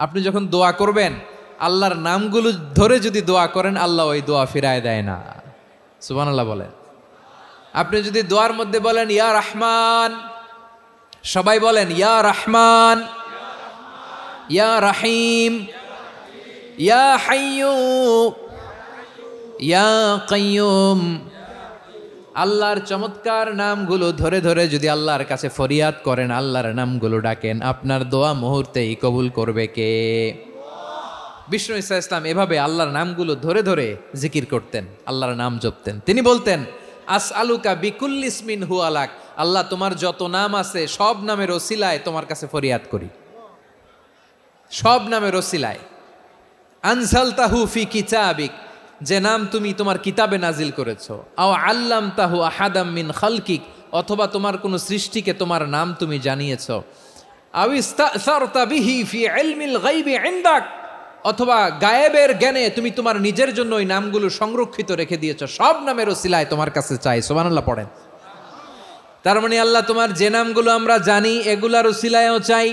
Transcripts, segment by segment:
আপনি যখন দোয়া করবেন আল্লাহর নামগুলো ধরে যদি দোয়া করেন আল্লাহ ওই দোয়া ফিরায় দেয় না। সুবহানাল্লাহ বলেন। আপনি যদি দোয়ার মধ্যে বলেন ইয়া রহমান, সবাই বলেন ইয়া রহমান, ইয়া রহিম, ইয়া হাইয়্যু, ইয়া কাইয়্যুম, আল্লাহর চমৎকার নামগুলো ধরে ধরে যদি আল্লাহর কাছে ফরিয়াদ করেন, আল্লাহর নামগুলো ডাকেন, আপনার দোয়া মুহূর্তেই কবুল করবে কে? বিষ্ণু ঈসা ইসলাম এভাবে আল্লাহর নামগুলো ধরে ধরে জিকির করতেন, আল্লাহর নাম জপতেন। তিনি বলতেন আসআলুকা বিকুল্লি ইসমিন হুয়া লাক, আল্লাহ তোমার যত নাম আছে সব নামের ওসিলায় তোমার কাছে ফরিয়াদ করি, সব নামের ওসিলায়। আনজালতাহু ফি কিতাবিক, যে নাম তুমি তোমার কিতাবে নাজিল করেছো। আও আল্লামতাহু আহাদাম মিন খালকিক, অথবা তোমার কোনো সৃষ্টিকে তোমার নাম তুমি জানিয়েছো। আও ইস্তাসারতা বিহি ফি ইলমিল গায়বি ইনদাক, অথবা গায়েবের জ্ঞানে তুমি তোমার নিজের জন্য ওই নামগুলো সংরক্ষিত রেখে দিয়েছো। সব নামের ওসিলায় তোমার কাছে চাই। সুবহানাল্লাহ পড়েন। তার মানে আল্লাহ তোমার যে নামগুলো আমরা জানি এগুলার ওসিলায়ও চাই,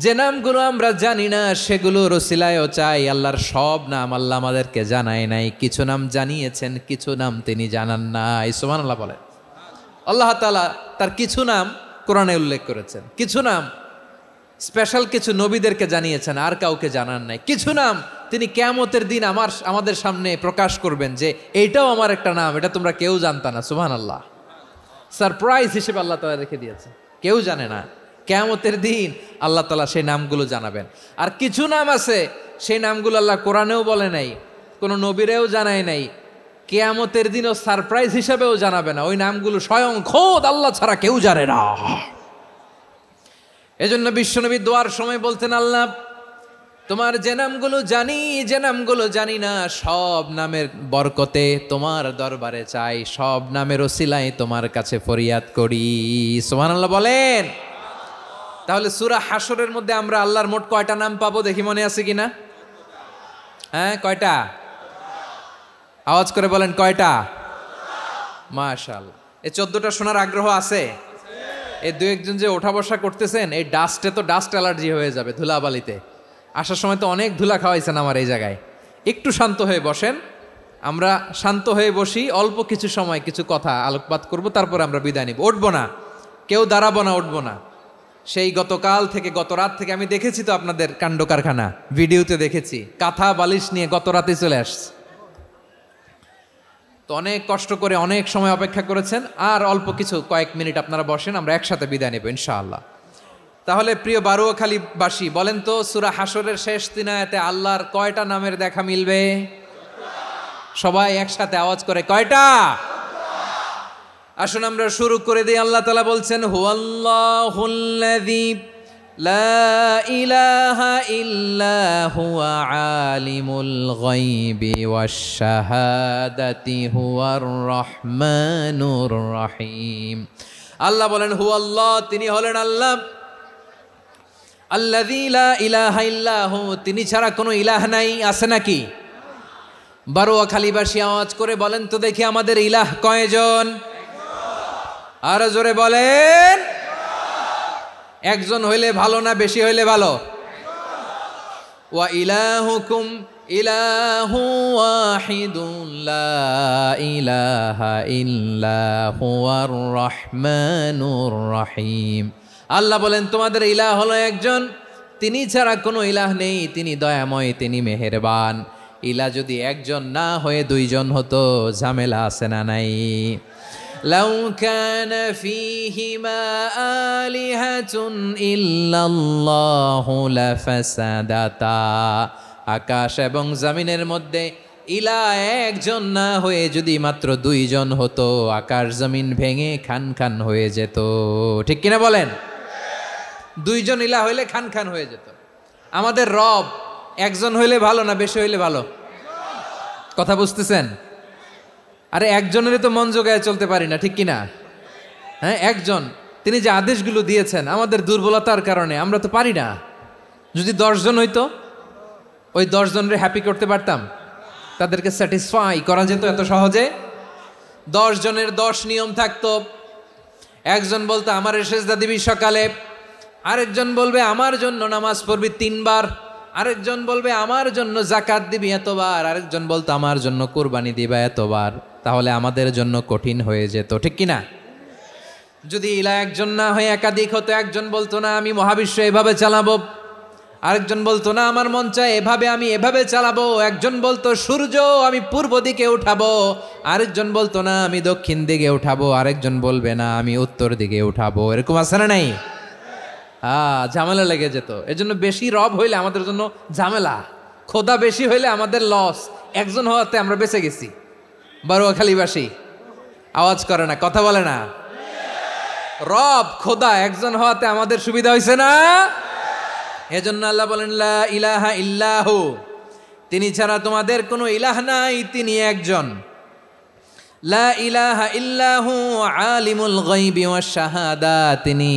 যে নামগুলো আমরা জানি না সেগুলোর ওসিলায়ও চাই। আল্লাহর সব নাম আল্লাহ আমাদেরকে জানায় নাই, কিছু নাম জানিয়েছেন, কিছু নাম তিনি জানান নাই। সুবহানাল্লাহ বলেন। আল্লাহ তাআলা তার কিছু নাম কোরআনে উল্লেখ করেছেন, কিছু নাম স্পেশাল কিছু নবীদেরকে জানিয়েছেন, আর কাউকে জানান নাই। কিছু নাম তিনি কিয়ামতের দিন আমাদের সামনে প্রকাশ করবেন যে এইটাও আমার একটা নাম, এটা তোমরা কেউ জানতা না। সুবহানাল্লাহ, সারপ্রাইজ হিসেবে আল্লাহ তাআলা রেখে দিয়েছে, কেউ জানে না। কিয়ামতের দিন আল্লাহ তাআলা সেই নামগুলো জানাবেন। আর কিছু নাম আছে সেই নামগুলো আল্লাহ কোরআনেও বলে নাই, কোনো নবীরেও জানায় নাই, কিয়ামতের দিনও সারপ্রাইজ হিসেবেও জানাবে না। ওই নামগুলো স্বয়ং খোদ আল্লাহ ছাড়া কেউ জানে না। এজন্য বিশ্বনবী দোয়ার সময় বলতেন আল্লাহ তোমার যে নামগুলো জানি, যে নামগুলো জানি না, সব নামের বরকতে তোমার দরবারে চাই, সব নামের ওসিলায় তোমার কাছে ফরিয়াদ করি। সুবহানাল্লাহ বলেন। তাহলে সূরা হাশরের মধ্যে আমরা আল্লাহর মোট কয়টা নাম পাবো দেখি, মনে আছে কিনা? হ্যাঁ, কয়টা? আওয়াজ করে বলেন কয়টা? মাশাআল্লাহ। এই 14টা শোনার আগ্রহ আছে? এই দু একজন যে ওঠা বসা করতেছেন, এই ডাস্টে তো ডাস্ট অ্যালার্জি হয়ে যাবে, ধুলাবালিতে আসার সময় তো অনেক ধুলা খাওয়াইছেন আমার এই জায়গায়। একটু শান্ত হয়ে বসেন, আমরা শান্ত হয়ে বসি, অল্প কিছু সময় কিছু কথা আলোকপাত করব, তারপর আমরা বিদায় নিব। উঠবো না, কেউ দাঁড়াবো না, উঠবো না। সেই গতকাল থেকে, গত রাত থেকে আমি দেখেছি তো আপনাদের কাণ্ড কারখানা, ভিডিওতে দেখেছি, কাঁথা বালিশ নিয়ে গত রাতে চলে আসছে। তো অনেক কষ্ট করে অনেক সময় অপেক্ষা করেছেন, আর অল্প কিছু কয়েক মিনিট আপনারা বসেন, আমরা একসাথে বিদায় নেব ইনশাআল্লাহ। তাহলে প্রিয় বারুয়াখালীবাসী বলেন তো, সূরা হাশরের শেষ 3 আয়াতে আল্লাহর কয়টা নামের দেখা মিলবে? সবাই একসাথে আওয়াজ করে কয়টা? আসুন আমরা শুরু করে দিই। আল্লাহ তাআলা বলছেন হুয়াল্লাহুল্লাযী লা ইলাহা ইল্লা হুয়া আলিমুল গায়বি ওয়াশ শাহাদাতি হুয়ার রহমানুর রহিম। আল্লাহ বলেন হুয়াল্লাহ, তিনি হলেন আল্লাহ, আল্লাযী লা ইলাহা ইল্লা হু, তিনি ছাড়া কোনো ইলাহ নাই। আছে নাকি? বারুয়াখালীবাসী আওয়াজ করে বলেন তো দেখি আমাদের ইলাহ কয়জন? আর জোরে বলেন। একজন হইলে ভালো না বেশি হইলে ভালো? ওয়া ইলাহুকুম ইলাহু ওয়াহিদুন লা ইলাহা ইল্লা হুয়ার রহমানুর রহিম। আল্লাহ বলেন তোমাদের ইলাহ হলো একজন, তিনি ছাড়া কোনো ইলাহ নেই, তিনি দয়াময়, তিনি মেহেরবান। ইলাহ যদি একজন না হয়ে দুইজন হতো, ঝামেলা আছে না নাই? লাউ কানা ফীহিমা আলিহাতুন ইল্লাল্লাহু লাফাসাদাতা, আকাশ এবং জমিনের মধ্যে ইলাহ একজন না হয়ে যদি মাত্র দুইজন হতো, আকাশ জমিন ভেঙে খান খান হয়ে যেত। ঠিক কিনা বলেন? দুইজন ইলাহ হইলে খান খান হয়ে যেত। আমাদের রব একজন হইলে ভালো না বেশি হইলে ভালো? কথা বুঝতেছেন? আরে একজনের তো মন জোগায় চলতে পারি না, ঠিক কিনা? হ্যাঁ, একজন, তিনি যে আদেশগুলো দিয়েছেন আমাদের দুর্বলতার কারণে আমরা তো পারি না। যদি 10 জন হইতো, ওই 10 জনের হ্যাপি করতে পারতাম, তাদেরকে স্যাটিসফাই করা যেত এত সহজে। 10 জনের 10 নিয়ম থাকতো। একজন বলতো আমার সেজদা দিবি সকালে, আরেকজন বলবে আমার জন্য নামাজ পড়বি 3 বার, আরেকজন বলবে আমার জন্য যাকাত দিবি এতবার, আরেকজন বলতো আমার জন্য কুরবানি দিবা এতবার। তাহলে আমাদের জন্য কঠিন হয়ে যেত, ঠিক কিনা? যদি ইলা একজন না হয়ে একাধিক হতো, একজন বলতো না আমি মহাবিশ্ব এভাবে চালাবো, আরেকজন বলতো না আমার মন চায় এভাবে, আমি এভাবে চালাবো, একজন বলতো সূর্য আমি পূর্ব দিকে উঠাবো, আরেকজন বলতো না আমি দক্ষিণ দিকে উঠাবো, আরেকজন বলবে না আমি উত্তর দিকে উঠাবো। এরকম আছে না নাই? ঝামেলা লেগে যেত। এজন্য বেশি রব হইলে আমাদের জন্য ঝামেলা, খোদা বেশি হইলে আমাদের লস। একজন হওয়াতে আমরা বেঁচে গেছি। বারোয়াখালীবাসী আওয়াজ করে না, কথা বলে না। রব খোদা একজন হওয়াতে আমাদের সুবিধা হয়েছে না? এজন্য আল্লাহ বলেন লা ইলাহা ইল্লাহু, তিনি ছাড়া তোমাদের কোনো ইলাহ নাই, তিনি একজন। লা ইলাহা ইল্লাহু আলিমুল গায়বি ওয়াশ শাহাদা, তিনি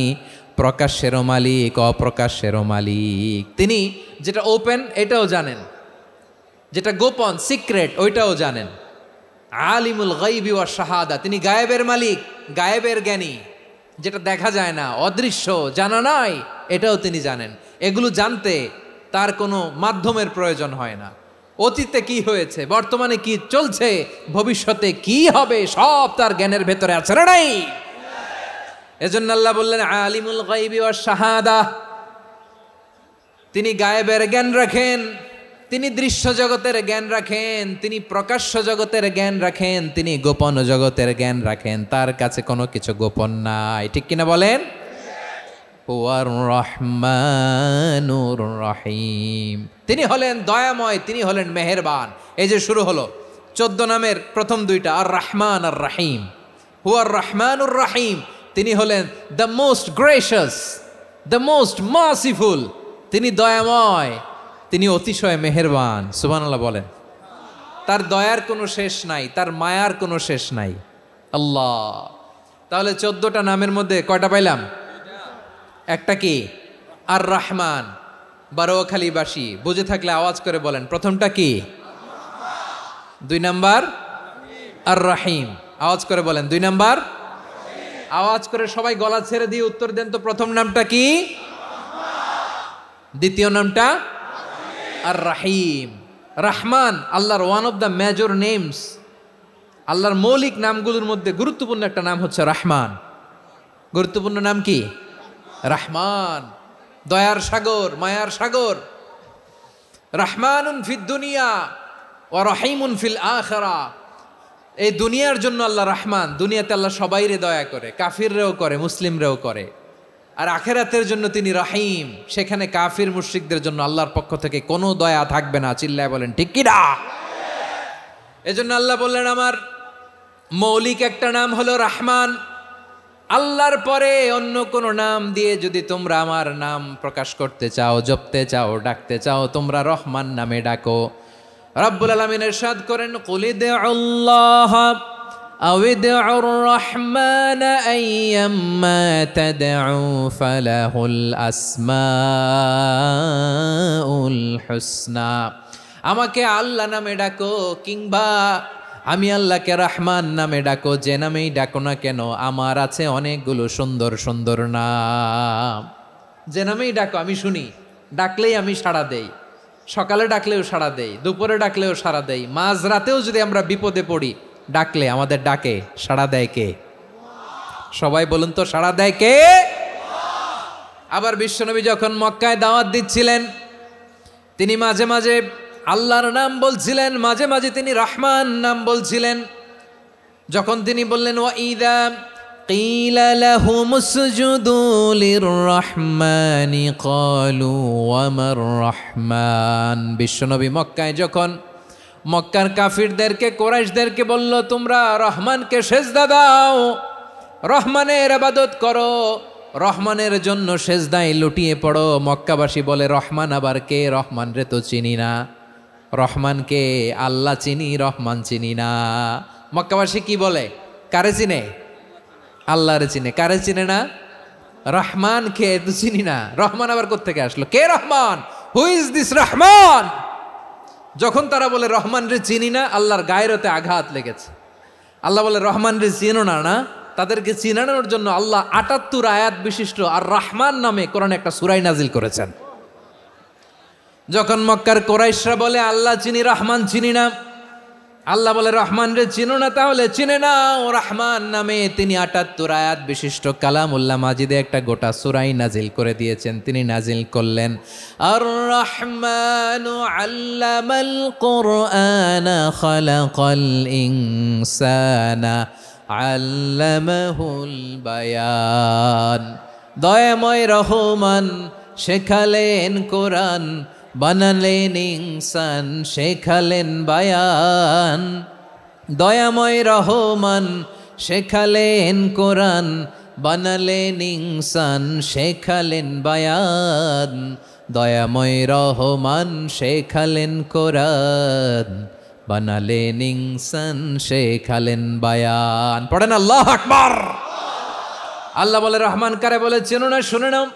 প্রকাশ্যেরও মালিক অপ্রকাশ্যেরও মালিক। তিনি যেটা ওপেন এটাও জানেন, যেটা গোপন সিক্রেট ওইটাও জানেন। আলিমুল গায়বি ওয়াশ শাহাদা, তিনি গায়েবের মালিক, গায়েবের জ্ঞানী, যেটা দেখা যায় না, অদৃশ্য, জানা নাই, এটাও তিনি জানেন। এগুলো জানতে তার কোনো মাধ্যমের প্রয়োজন হয় না। অতীতে কি হয়েছে, বর্তমানে কি চলছে, ভবিষ্যতে কি হবে, সব তার জ্ঞানের ভেতরে আছে না নাই? এজন্য আল্লাহ বললেন আলিমুল গায়বি ওয়াশ শাহাদা, তিনি গায়েবের জ্ঞান রাখেন, তিনি দৃশ্য জগতের জ্ঞান রাখেন, তিনি প্রকাশ্য জগতের জ্ঞান রাখেন, তিনি গোপন জগতের জ্ঞান রাখেন। তার কাছে কোনো কিছু গোপন নাই, ঠিক কিনা বলেন? হুয়ার রহমানুর রহিম, তিনি হলেন দয়াময়, তিনি হলেন মেহেরবান। এই যে শুরু হলো 14 নামের প্রথম দুইটা, আর রহমান আর রহিম। হুয়ার রহমানুর রহিম, তিনি হলেন the most gracious, the most merciful, তিনি দয়াময়, তিনি অতিশয় মেহেরবান। সুবহানাল্লাহ বলেন। তার দয়ার কোনো শেষ নাই, তার মায়ার কোনো শেষ নাই। আল্লাহ, তাহলে 14টা নামের মধ্যে কয়টা পাইলাম? একটা কি? আর রহমান। বারোয়াখালীবাসী বুঝে থাকলে আওয়াজ করে বলেন, প্রথমটা কি? 2 নাম্বার আর রহিম। আওয়াজ করে বলেন 2 নাম্বার। আওয়াজ করে সবাই গলা ছেড়ে দিয়ে উত্তর দেন তো, প্রথম নামটা কি? দ্বিতীয় নামটা? আর রহিম। রহমান আল্লাহর one of the major names, আল্লাহর মৌলিক নামগুলোর মধ্যে গুরুত্বপূর্ণ একটা নাম হচ্ছে রহমান। গুরুত্বপূর্ণ নাম কি? রহমান, দয়ার সাগর, মায়ার সাগর। রহমানুন ফিদ দুনিয়া ওয়া রহিমুন ফিল আখিরা, এই দুনিয়ার জন্য আল্লাহ রহমান, দুনিয়াতে আল্লাহ সবাইরে দয়া করে, কাফিররেও করে, মুসলিমরেও করে। আর আখিরাতের জন্য তিনি রহিম, সেখানে কাফির মুশরিকদের জন্য আল্লাহর পক্ষ থেকে কোনো দয়া থাকবে না। চিল্লায় বলেন ঠিক কি না? এজন্য আল্লাহ বললেন আমার মৌলিক একটা নাম হলো রহমান। আল্লাহর পরে অন্য কোনো নাম দিয়ে যদি তোমরা আমার নাম প্রকাশ করতে চাও, জপতে চাও, ডাকতে চাও, তোমরা রহমান নামে ডাকো। রব্বুল আলামিন ইরশাদ করেন, কুল ইদউল্লাহ আও ইদউর রহমান আইয়াম্মা তাদউ ফালাহুল আসমাউল হুসনা। আমাকে আল্লাহ নামে ডাকো, কিংবা আমি আল্লাহকে রহমান নামে ডাকো, যে নামেই ডাকো না কেন আমার আছে অনেকগুলো সুন্দর সুন্দর নাম। যে নামেই ডাকো আমি শুনি, ডাকলেই আমি সাড়া দেই। সকালে ডাকলেও সাড়া দেই, দুপুরে ডাকলেও সাড়া দেই, মাঝরাতেও যদি আমরা বিপদে পড়ি ডাকলে আমাদের ডাকে সাড়া দেয় কে? সবাই বলুন তো, সাড়া দেয় কে? আবার বিশ্বনবী যখন মক্কায় দাওয়াত দিচ্ছিলেন, তিনি মাঝে মাঝে আল্লাহর নাম বলছিলেন, মাঝে মাঝে তিনি রহমান নাম বলছিলেন। যখন তিনি বললেন ওয়া ইযা কিলা লাহুম উসজুদু লিররহমানি ক্বালু ওয়া মার রহমান। বিশ্বনবী মক্কায় যখন মক্কার কাফিরদেরকে, কুরাইশদেরকে বলল তোমরা রহমানকে সেজদা দাও, রহমানের ইবাদত করো, রহমানের জন্য সেজদায় লুটিয়ে পড়ো। মক্কাবাসী বলে রহমান আবার কে? রহমান রে তো চিনি না। রহমানকে? আল্লাহ চিনি, রহমান চিনি না। মক্কাবাসী কি বলে? কারে চিনে? আল্লাহরে চিনে। কারে চিনে না? রহমান কে তো চিনি না। রহমান আবার কোত্থেকে আসলো? কে Rahman? Who is this Rahman? যখন তারা বলে রহমান রে চিনি না, আল্লাহর গায়রতে আঘাত লেগেছে। আল্লাহ বলে রহমান রে চিনো না, না তাদেরকে চিনানোর জন্য আল্লাহ ৭৮ আয়াত বিশিষ্ট আর রহমান নামে কোরআনে একটা সূরা নাজিল করেছেন। যখন মক্কার কুরাইশরা বলে আল্লাহ চিনি রহমান চিনি না, আল্লাহ বলে রহমান রে চিনো না, তাহলে চিনে নাও রহমান নামে তিনি ৭৮ আয়াত বিশিষ্ট কালামুল্লাহ মাজিদে একটা গোটা সূরাই নাজিল করে দিয়েছেন। তিনি নাজিল করলেন আর রহমানু আল্লামাল কুরআনা খালাকাল ইনসানা আল্লামাহুল বায়ান। দয়াময় রহমান শেখালেন কোরআন, বানালেন ইনসান শেখালেন বায়ান। দয়াময় রহমান শেখালেন কোরআন, বানালেন ইনসান শেখালেন বায়ান। দয়াময় রহমান শেখালেন কোরআন, বানালেন ইনসান শেখালেন বায়ান। পড়েন আল্লাহু আকবার। আল্লাহ বলে রহমান কারে বলে চেনো না, শুনে নাও।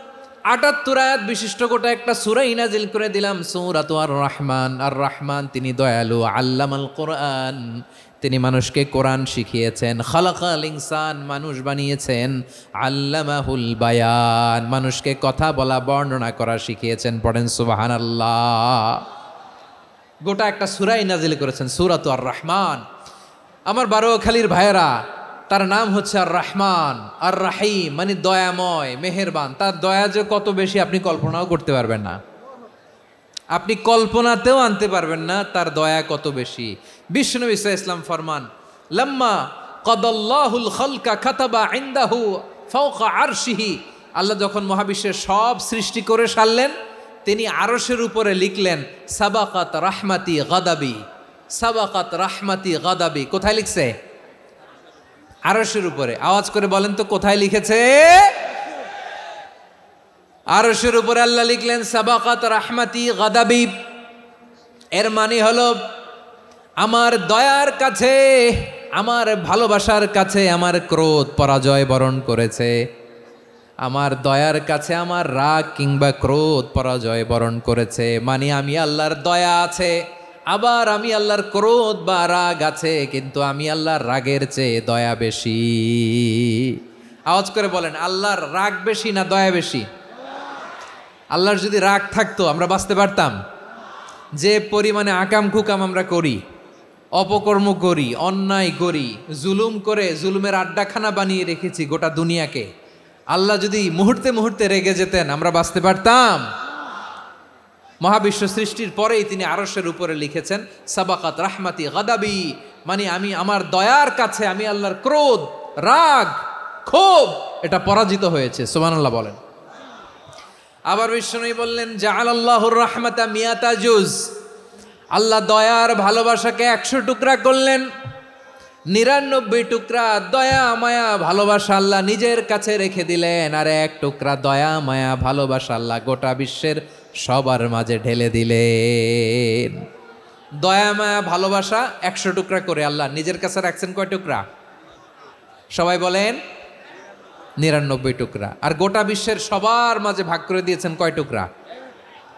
৭৮ আয়াত বিশিষ্ট গোটা একটা সূরাই নাজিল করে দিলাম, সূরাতু আর রহমান। আর রহমান তিনি দয়ালু, আল্লামাল কোরআন তিনি মানুষকে কোরআন শিখিয়েছেন, খালাকাল ইনসান মানুষ বানিয়েছেন, আল্লামাহুল বায়ান মানুষকে কথা বলা বর্ণনা করা শিখিয়েছেন। পড়েন সুবহানাল্লাহ। গোটা একটা সূরাই নাজিল করেছেন, সূরাতু আর রহমান। আমার বারোয়াখালীর ভাইয়েরা, তার নাম হচ্ছে আর রহমান আর রাহিম, মানে দয়াময় মেহেরবান। তার দয়া যে কত বেশি আপনি কল্পনাও করতে পারবেন না, আপনি কল্পনাতেও আনতে পারবেন না তার দয়া কত বেশি। বিশ্বনবী সাল্লাল্লাহু আলাইহি ওয়াসাল্লাম ফরমান লাম্মা কাদাল্লাহুল খালকা কাতাবা ইনদাহু ফাওকা আরশিহি। আল্লাহ যখন মহাবিশ্বের সব সৃষ্টি করে সারলেন, তিনি আরশের উপরে লিখলেন সাবাকাত রাহমাতি গাদাবি, সাবাকাত রাহমাতি গাদাবি। কোথায় লিখছে? আরশের উপরে। আওয়াজ করে বলেন তো কোথায় লিখেছে? আরশের উপরে আল্লাহ লিখলেন সাবাকাত রাহমাতি গাদাবি। এর মানে হলো আমার দয়ার কাছে, আমার ভালোবাসার কাছে আমার ক্রোধ পরাজয় বরণ করেছে, আমার দয়ার কাছে আমার রাগ কিংবা ক্রোধ পরাজয় বরণ করেছে। মানে আমি আল্লাহর দয়া আছে, আবার আমি আল্লাহর ক্রোধ বা রাগ আছে, কিন্তু আমি আল্লাহর রাগের চেয়ে দয়া বেশি। আওয়াজ করে বলেন আল্লাহর রাগ বেশি না দয়া বেশি? আল্লাহর যদি রাগ থাকতো আমরা বাঁচতে পারতাম? যে পরিমাণে আকাম কুকাম আমরা করি, অপকর্ম করি, অন্যায় করি, জুলুম করে জুলুমের আড্ডাখানা বানিয়ে রেখেছি গোটা দুনিয়াকে, আল্লাহ যদি মুহূর্তে মুহূর্তে রেগে যেতেন আমরা বাঁচতে পারতাম? মহাবিশ্ব সৃষ্টির পরেই তিনি আরশের উপরে লিখেছেন সাবাকাত রাহমাতি গাদাবি, মানে আমি আমার দয়ার কাছে আমি আল্লাহর ক্রোধ, রাগ, ক্ষোভ এটা পরাজিত হয়েছে। সুবহানাল্লাহ বলেন। আবার বিষ্ণু বললেন জাআলাল্লাহুর রাহমাতা মিয়াতা জুজ। আল্লাহ দয়ার ভালোবাসাকে ১০০ টুকরা করলেন, ৯৯ টুকরা দয়া মায়া ভালোবাসা আল্লাহ নিজের কাছে রেখে দিলেন, আর ১ টুকরা দয়া মায়া ভালোবাসা আল্লাহ গোটা বিশ্বের সবার মাঝে ঢেলে দিলেন। দয়া মায়া ভালোবাসা ১০০ টুকরা করে আল্লাহ নিজের কাছে রাখছেন কয় টুকরা? সবাই বলেন ৯৯ টুকরা। আর গোটা বিশ্বের সবার মাঝে ভাগ করে দিয়েছেন কয় টুকরা?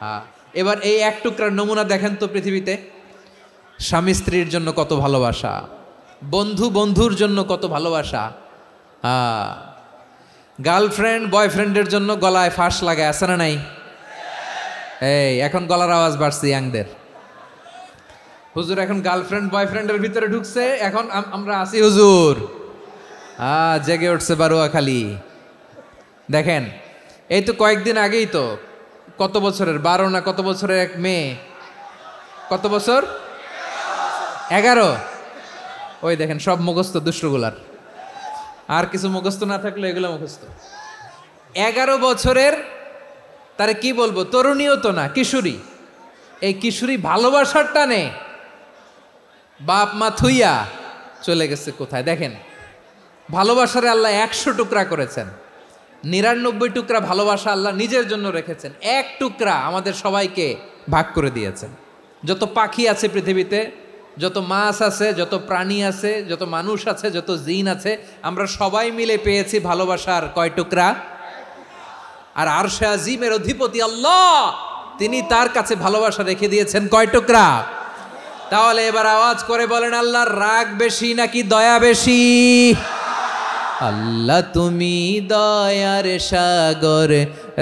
হ্যাঁ। এবার এই ১ টুকরার নমুনা দেখেন তো পৃথিবীতে। স্বামী স্ত্রীর জন্য কত ভালোবাসা, বন্ধু বন্ধুর জন্য কত ভালোবাসা, গার্লফ্রেন্ড বয়ফ্রেন্ডের জন্য গলায় ফাঁস লাগায়, আছে না নাই? এই এখন গলার আওয়াজ বাড়ছে ইয়াংদের। হুজুর এখন গার্লফ্রেন্ড বয়ফ্রেন্ডের ভিতরে ঢুকছে, এখন আমরা আছি হুজুর। জেগে উঠছে বারোয়াখালী। দেখেন এই তো কয়েকদিন আগেই তো, কত বছরের ১২ না কত বছরের এক মেয়ে, কত বছর? ১১। ওই দেখেন সব মুখস্থ দুষ্টগুলার, আর কিছু মুখস্থ না থাকলে এগুলো মুখস্থ। ১১ বছরের, তারে কি বলবো, তরুণীও তো না, কিশোরী। এই কিশোরী ভালোবাসার টানে বাপ মা থুইয়া চলে গেছে কোথায়? দেখেন ভালোবাসারে আল্লাহ ১০০ টুকরা করেছেন, ৯৯ টুকরা ভালোবাসা আল্লাহ নিজের জন্য রেখেছেন, ১ টুকরা আমাদের সবাইকে ভাগ করে দিয়েছেন। যত পাখি আছে পৃথিবীতে, যত মাছ আছে, যত প্রাণী আছে, যত মানুষ আছে, যত জিন আছে, আমরা সবাই মিলে পেয়েছি ভালোবাসার কয় টুকরা? আর আরশে আজিমের অধিপতি আল্লাহ, তিনি তার কাছে ভালোবাসা রেখে দিয়েছেন কয় টুকরা? তাহলে এবার আওয়াজ করে বলেন আল্লাহর রাগ বেশি নাকি দয়া বেশি? আল্লাহ তুমি দয়ার সাগর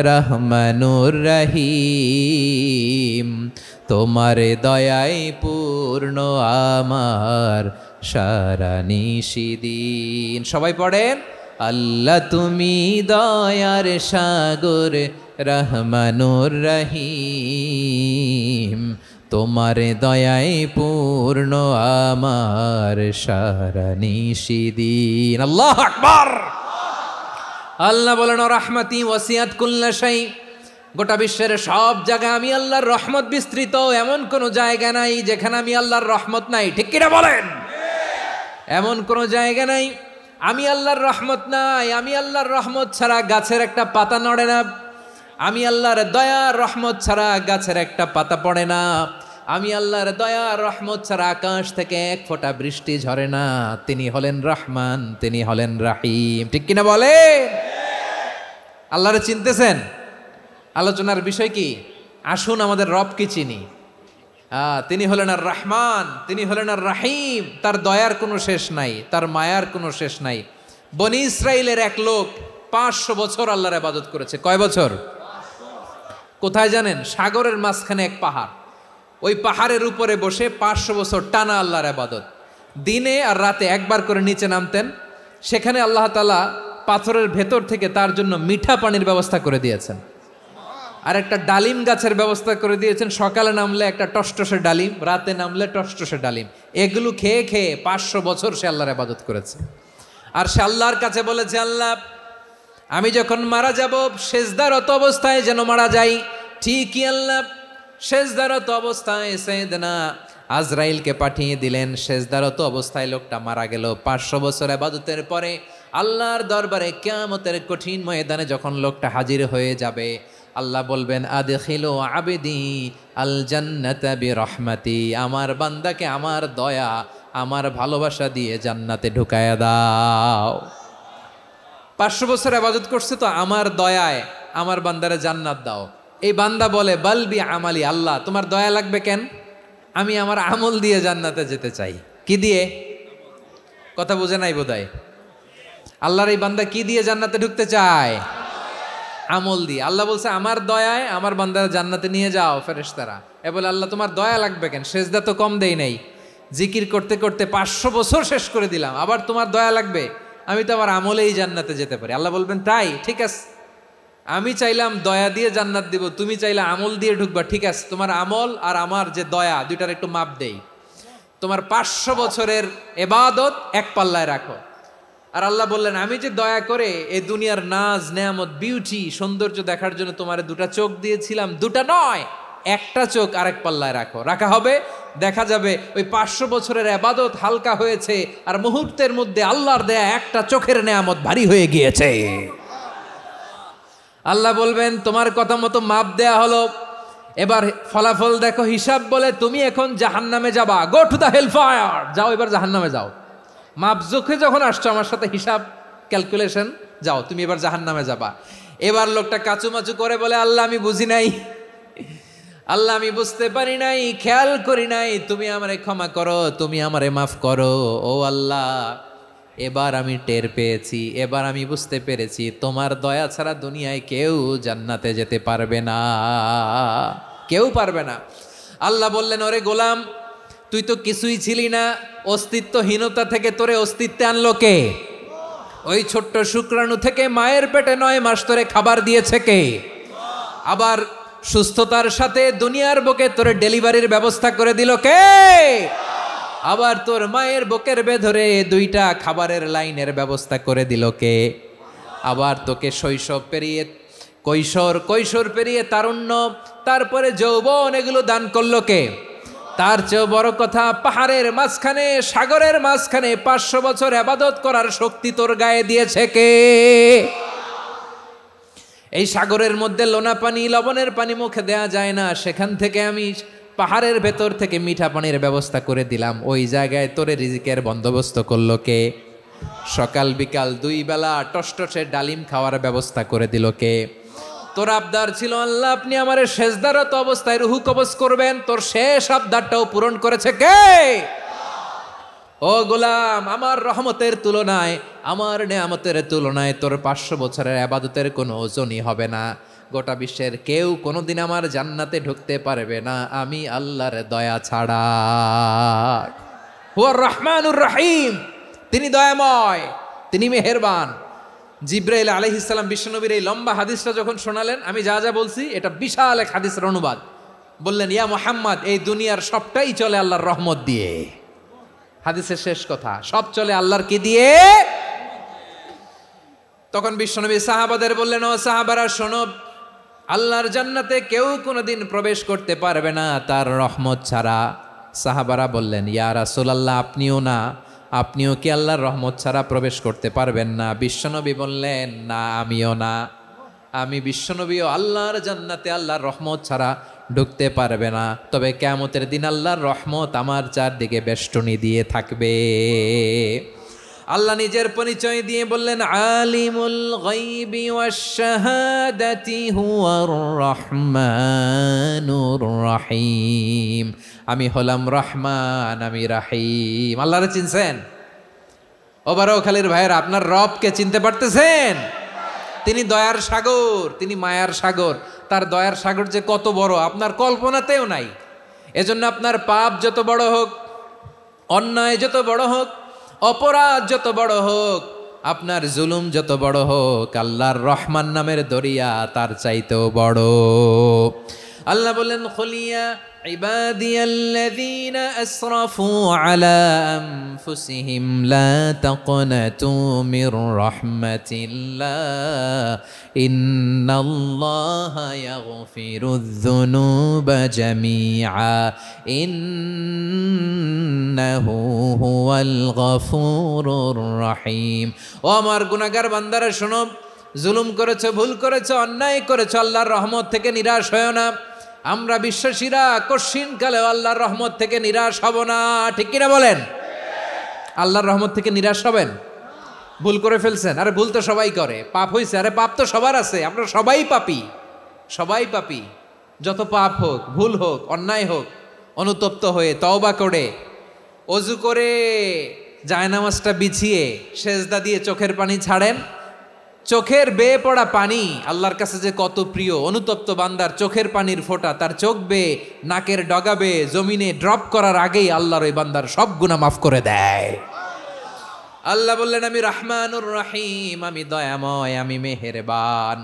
রহমানুর রহিম, তোমার দয়ায় পূর্ণ আমার সারা নিশিদিন। সবাই পড়েন, আল্লাহ তুমি দয়ার সাগর রহমানুর রহিম, তোমার দয়ায় পূর্ণ আমার সারা নিশিদিন। আল্লাহু আকবার। আল্লাহ বলেন রাহমাতি ওয়াসিআত কুল্লা শাই, গোটা বিশ্বের সব জায়গায় আমি আল্লাহর রহমত বিস্তৃত, এমন কোন জায়গা নাই যেখানে আমি আল্লাহর রহমত নাই। ঠিক কিনা বলেন? এমন কোন জায়গা নাই আমি আল্লাহর রহমত নাই। আমি আল্লাহর রহমত ছাড়া গাছের একটা পাতা নড়ে না, আমি আল্লাহর দয়ার রহমত ছাড়া গাছের একটা পাতা পড়ে না, আমি আল্লাহর দয়ার রহমত ছাড়া আকাশ থেকে এক ফোঁটা বৃষ্টি ঝরে না। তিনি হলেন রহমান, তিনি হলেন রাহিম। ঠিক কিনা বলে? আল্লাহরে চিনতেছেন? আলোচনার বিষয় কি? আসুন আমাদের রবকে চিনি। তিনি হলেন আর রহমান, তিনি হলেন আর রাহিম। তার দয়ার কোনো শেষ নাই, তার মায়ার কোনো শেষ নাই। বনি ইসরাইলের এক লোক 500 বছর আল্লাহর ইবাদত করেছে। কয় বছর? কোথায় জানেন? সাগরের মাঝখানে এক পাহাড়, ওই পাহাড়ের উপরে বসে 500 বছর টানা আল্লাহর ইবাদত। দিনে আর রাতে একবার করে নিচে নামতেন। সেখানে আল্লাহ তাআলা পাথরের ভেতর থেকে তার জন্য মিঠা পানির ব্যবস্থা করে দিয়েছেন, আর একটা ডালিম গাছের ব্যবস্থা করে দিয়েছেন। সকালে নামলে একটা টসটসে ডালিম, রাতে নামলে টসটসে ডালিম। এগুলো খেয়ে খেয়ে 500 বছর সে আল্লাহর ইবাদত করেছে। আর সে আল্লাহর কাছে বলেছে, আল্লাহ আমি যখন মারা যাব সেজদারত অবস্থায় যেন মারা যাই। ঠিকই আল্লাহ সেজদারত অবস্থায় সাইয়েদনা আজরাইলকে পাঠিয়ে দিলেন। সেজদারত অবস্থায় লোকটা মারা গেল। 500 বছর ইবাদতের পরে আল্লাহর দরবারে কিয়ামতের কঠিন ময়দানে যখন লোকটা হাজির হয়ে যাবে, আল্লাহ বলবেন আদখিলু আবদি আল জান্নাতা বিরহমাতি, আমার বান্দাকে আমার দয়া, আমার ভালোবাসা দিয়ে জান্নাতে ঢুকায়া দাও। 500 বছর ইবাদত করছে তো আমার দয়ায় আমার বান্দারে জান্নাত দাও। এই বান্দা বলে বালবি আমালি, আল্লাহ তোমার দয়া লাগবে কেন? আমি আমার আমল দিয়ে জান্নাতে যেতে চাই। কি দিয়ে? কথা বুঝে নাই বোধহয়। আল্লাহর এই বান্দা কি দিয়ে জান্নাতে ঢুকতে চায়? আমল দিয়ে। আল্লাহ বলছে আমার দয়ায় আমার বান্দারা জান্নাতে নিয়ে যাও ফেরেশতারা। এ বলে আল্লাহ তোমার দয়া লাগবে কেন? সেজদা তো কম দেই নাই, জিকির করতে করতে 500 বছর শেষ করে দিলাম, আবার তোমার দয়া লাগবে? আমি তো আমার আমলেই জান্নাতে যেতে পারি। আল্লাহ বলবেন তাই, ঠিক আছে, আমি চাইলাম দয়া দিয়ে জান্নাত দিব, তুমি চাইলে আমল দিয়ে ঢুকবা, ঠিক আছে, তোমার আমল আর আমার যে দয়া দুইটার একটু মাপ দেই। তোমার 500 বছরের ইবাদত এক পাল্লায় রাখো। আর আল্লাহ বললেন আমি যে দয়া করে এই দুনিয়ার নাজ নেয়ামত বিউটি সৌন্দর্য দেখার জন্য তোমার 2টা চোখ দিয়েছিলাম, 2টা নয়, একটা চোখ আরেক পাল্লায় রাখো। রাখা হবে, দেখা যাবে ওই 500 বছরের ইবাদত হালকা হয়েছে আর মুহূর্তের মধ্যে আল্লাহর দেয়া একটা চোখের নেয়ামত ভারী হয়ে গিয়েছে। আল্লাহ বলবেন তোমার কথা মতো মাপ দেয়া হলো, এবার ফলাফল দেখো, হিসাব বলে তুমি এখন জাহান্নামে যাবা। Go to the hell fire, যাও এবার জাহান্নামে যাও। মাপ জোখে যখন আসছো আমার সাথে হিসাব ক্যালকুলেশন, যাও তুমি এবার জাহান্নামে যাবা। এবার লোকটা কাচুমাচু করে বলে আল্লাহ আমি বুঝি নাই, আল্লাহ আমি বুঝতে পারি নাই, খেয়াল করি নাই, তুমি আমারে ক্ষমা করো, তুমি আমারে মাফ করো। ও আল্লাহ এবার আমি টের পেয়েছি, এবার আমি বুঝতে পেরেছি তোমার দয়া ছাড়া দুনিয়ায় কেউ জান্নাতে যেতে পারবে না, কেউ পারবে না। আল্লাহ বললেন ওরে গোলাম তুই তো কিছুই ছিলি না, অস্তিত্বহীনতা থেকে তোরে অস্তিত্বে আনলো কে? ওই ছোট্ট শুক্রাণু থেকে মায়ের পেটে 9 মাস ধরে খাবার দিয়েছে কে? আবার সুস্থতার সাথে দুনিয়ার বুকে তোরে ডেলিভারির ব্যবস্থা করে দিল কে? আবার তোর মায়ের বুকের ভেতরে 2টা খাবারের লাইনের ব্যবস্থা করে দিল কে? আবার তোকে শৈশব পেরিয়ে কৈশোর পেরিয়ে তারুণ্য, তারপরে যৌবন, এগুলো দান করলো কে? তার চেয়েও বড় কথা, পাহাড়ের মাঝখানে সাগরের মাঝখানে 500 বছর ইবাদত করার শক্তি তোর গায়ে দিয়েছে কে? এই সাগরের মধ্যে লোনা পানি, লবণের পানি মুখে দেয়া যায় না, সেখান থেকে আমি পাহাড়ের ভেতর থেকে মিঠা পানির ব্যবস্থা করে দিলাম। ওই জায়গায় তোরে রিজিকের বন্দোবস্ত করলো কে? সকাল বিকাল 2 বেলা টসটসে ডালিম খাওয়ার ব্যবস্থা করে দিল কে? তোর আবদার ছিল আল্লাহ আপনি আমারে সেজদারত অবস্থায় রুহু কবজ করবেন, তোর শেষ আবদারটাও পূরণ করেছে কে? ও গোলাম, আমার রহমতের তুলনায়, আমার নেয়ামতের তুলনায় তোর 500 বছরের ইবাদতের কোনো ওজনই হবে না। গোটা বিশ্বের কেউ কোনোদিন আমার জান্নাতে ঢুকতে পারবে না আমি আল্লাহর দয়া ছাড়া। হুয়ার রহমানুর রহিম, তিনি দয়াময়, তিনি মেহেরবান। জিব্রাইল আলাইহিস সালাম বিশ্বনবীর এই লম্বা হাদিসটা যখন শোনালেন, আমি যা যা বলছি এটা বিশাল এক হাদিসের অনুবাদ। বললেন, ইয়া মুহাম্মদ, এই দুনিয়ার সবটাই চলে আল্লাহর রহমত দিয়ে। হাদিসের শেষ কথা, সব চলে আল্লাহর কি দিয়ে? তখন বিশ্বনবী সাহাবাদের বললেন, ও সাহাবারা শোনো, আল্লাহর জান্নাতে কেউ কোনোদিন প্রবেশ করতে পারবে না তার রহমত ছাড়া। সাহাবারা বললেন, ইয়া রাসূলুল্লাহ, আপনিও না? আপনিও কি আল্লাহর রহমত ছাড়া প্রবেশ করতে পারবেন না? বিশ্বনবী বললেন, না, আমিও না। আমি বিশ্বনবীও আল্লাহর জান্নাতে আল্লাহর রহমত ছাড়া ঢুকতে পারবে না। তবে কিয়ামতের দিন আল্লাহর রহমত আমার চারদিকে বেষ্টনী দিয়ে থাকবে। আল্লাহ নিজের পরিচয় দিয়ে বললেন, আলিমুল গায়বি ওয়াশ শাহাদাতি হুয়ার রহমানুর রহিম। আমি হলাম রহমান, আমি রাহিম। আল্লাহরে চিনছেন? ও বারোখালীর ভাইয়েরা, আপনার রবকে চিনতে পারতেছেন? তিনি দয়ার সাগর, তিনি মায়ার সাগর। তার দয়ার সাগর যে কত বড় আপনার কল্পনাতেও নাই। এজন্য আপনার পাপ যত বড় হোক, অন্যায় যত বড় হোক, অপরাধ যত বড় হোক, আপনার জুলুম যত বড় হোক, আল্লাহর রহমান নামের দরিয়া তার চাইতেও বড়। আল্লাহ বললেন, খুলিয়া ইবাদিয়াল্লাযীনা আসরাফু আলা আনফুসিহিম লা তাকনাতু মির রাহমাতিল্লাহ ইন্নাল্লাহা ইয়াগফিরুয যুনুবা জামিআ ইন্নাহু হুয়াল গফুরুর রহিম। ও আমার গুনাহগার বান্দারা শোনো, জুলুম করেছো, ভুল করেছো, অন্যায় করেছো, আল্লাহর রহমত থেকে নিরাশ হয়ো না। আমরা বিশ্বাসীরা কশিনকালে আল্লাহর রহমত থেকে নিরাশ হব না, ঠিক কিনা বলেন? আল্লাহর রহমত থেকে নিরাশ হবেন? ভুল করে ফেলছেন, আরে ভুল তো সবাই করে। পাপ হয়েছে, আরে পাপ তো সবার আছে। আমরা সবাই পাপী, সবাই পাপী। যত পাপ হোক, ভুল হোক, অন্যায় হোক, অনুতপ্ত হয়ে তওবা করে, অজু করে, জায়নামাজটা বিছিয়ে সেজদা দিয়ে চোখের পানি ছাড়েন। চোখের বেয়ে পড়া পানি আল্লাহর কাছে যে কত প্রিয়। অনুতপ্ত বান্দার চোখের পানির ফোঁটা তার চোখ বেয়ে, নাকের ডগা বেয়ে জমিনে ড্রপ করার আগেই আল্লাহর ওই বান্দার সব গুনাহ মাফ করে দেয়। আল্লাহ বললেন, আমি রহমানুর রহিম, আমি দয়াময়, আমি মেহেরবান।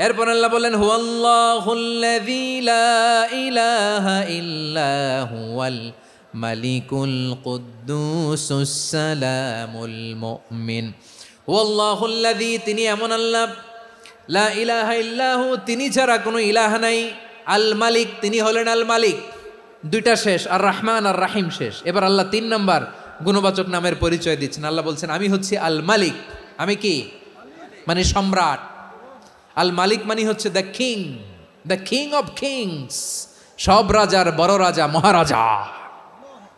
এরপর আল্লাহ বললেন, হুয়াল্লাহুল্লাযী লা ইলাহা ইল্লা হুয়াল মালিকুল কুদ্দুসুস সালামুল মুমিন। ওয়াল্লাহুল্লাযী, তিনি এমন আল্লাহ, লা ইলাহা ইল্লাহু, তিনি ছাড়া কোনো ইলাহ নাই। আল মালিক, তিনি হলেন আল মালিক। দুইটা শেষ, আর রহমান আর রাহিম শেষ। এবার আল্লাহ 3 নম্বর গুণবাচক নামের পরিচয় দিচ্ছেন। আল্লাহ বলছেন, আমি হচ্ছি আল মালিক। আমি কি? মানে সম্রাট। আল মালিক মানে হচ্ছে the king, the king of kings. সব রাজার বড় রাজা, মহারাজা।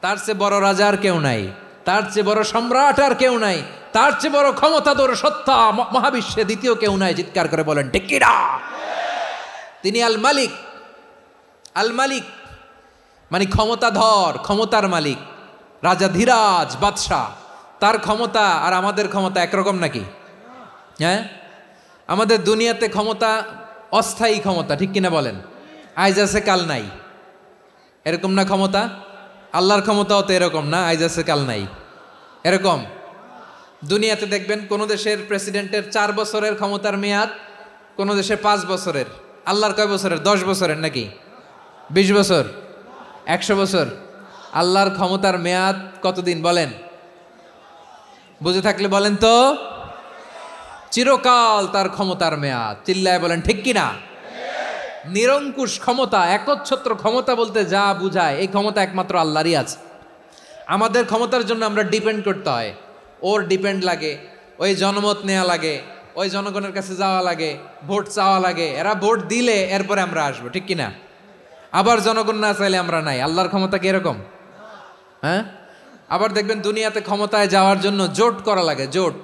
তার চেয়ে বড় রাজা আর কেউ নাই, তার চেয়ে বড় সম্রাট আর কেউ নাই, তার চেয়ে বড় ক্ষমতাধর সত্তা মহাবিশ্বে দ্বিতীয় কেউ নাই। চিৎকার করে বলেন, ঠিক কিনা? তিনি আল মালিক। আল মালিক মানে ক্ষমতাধর, ক্ষমতার মালিক, রাজা ধীরাজ বাদশাহ। তার ক্ষমতা আর আমাদের ক্ষমতা একরকম নাকি? হ্যাঁ, আমাদের দুনিয়াতে ক্ষমতা অস্থায়ী ক্ষমতা, ঠিক কিনা বলেন? আইজ আছে কাল নাই, এরকম না ক্ষমতা? আল্লাহর ক্ষমতাও তো এরকম না, আইজ আছে কাল নাই এরকম। দুনিয়াতে দেখবেন কোন দেশের প্রেসিডেন্টের 4 বছরের ক্ষমতার মেয়াদ, কোন দেশে 5 বছরের। আল্লাহর কয় বছরের? 10 বছরের নাকি 20 বছর, 100 বছর? আল্লাহর ক্ষমতার মেয়াদ কতদিন বলেন? বুঝে থাকলে বলেন তো। চিরকাল তার ক্ষমতার মেয়াদ। চিল্লায় বলেন, ঠিক কিনা? নিরঙ্কুশ ক্ষমতা, একচ্ছত্র ক্ষমতা বলতে যা বুঝায়, এই ক্ষমতা একমাত্র আল্লাহরই আছে। আমাদের ক্ষমতার জন্য আমরা ডিপেন্ড করতে হয়, ওর ডিপেন্ড লাগে, ওই জনমত নেওয়া লাগে, ওই জনগণের কাছে যাওয়া লাগে, ভোট চাওয়া লাগে, এরা ভোট দিলে এরপরে আমরা আসবো, ঠিক কিনা? আবার জনগণ না চাইলে আমরা নাই। আল্লাহর ক্ষমতা কি এরকম? হ্যাঁ, আবার দেখবেন দুনিয়াতে ক্ষমতায় যাওয়ার জন্য জোট করা লাগে। জোট,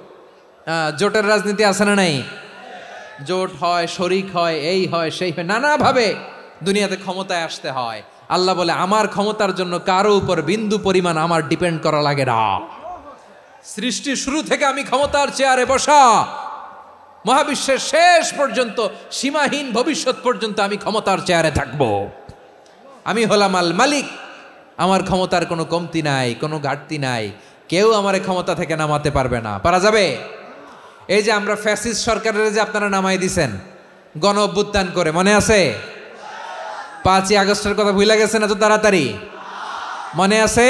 জোটের রাজনীতি আছে না নাই? জোট হয়, শরিক হয়, এই হয়, সেই হয়, নানাভাবে দুনিয়াতে ক্ষমতায় আসতে হয়। আল্লাহ বলে আমার ক্ষমতার জন্য কারো উপর বিন্দু পরিমাণ আমার ডিপেন্ড করা লাগে না। সৃষ্টির শুরু থেকে আমি ক্ষমতার চেয়ারে বসা, মহাবিশ্বের শেষ পর্যন্ত, সীমাহীন ভবিষ্যৎ পর্যন্ত আমি ক্ষমতার চেয়ারে থাকব। আমি হলাম আল মালিক, আমার ক্ষমতার কোনো কমতি নাই, কোনো ঘাটতি নাই। কেউ আমার ক্ষমতা থেকে নামাতে পারবে না। পারা যাবে? এই যে আমরা ফ্যাসিস্ট সরকারের যে আপনারা নামাই দিছেন গণ অভ্যুত্থান করে, মনে আছে? 5ই আগস্টের কথা ভুলে গেছেন এত তাড়াতাড়ি? মনে আছে?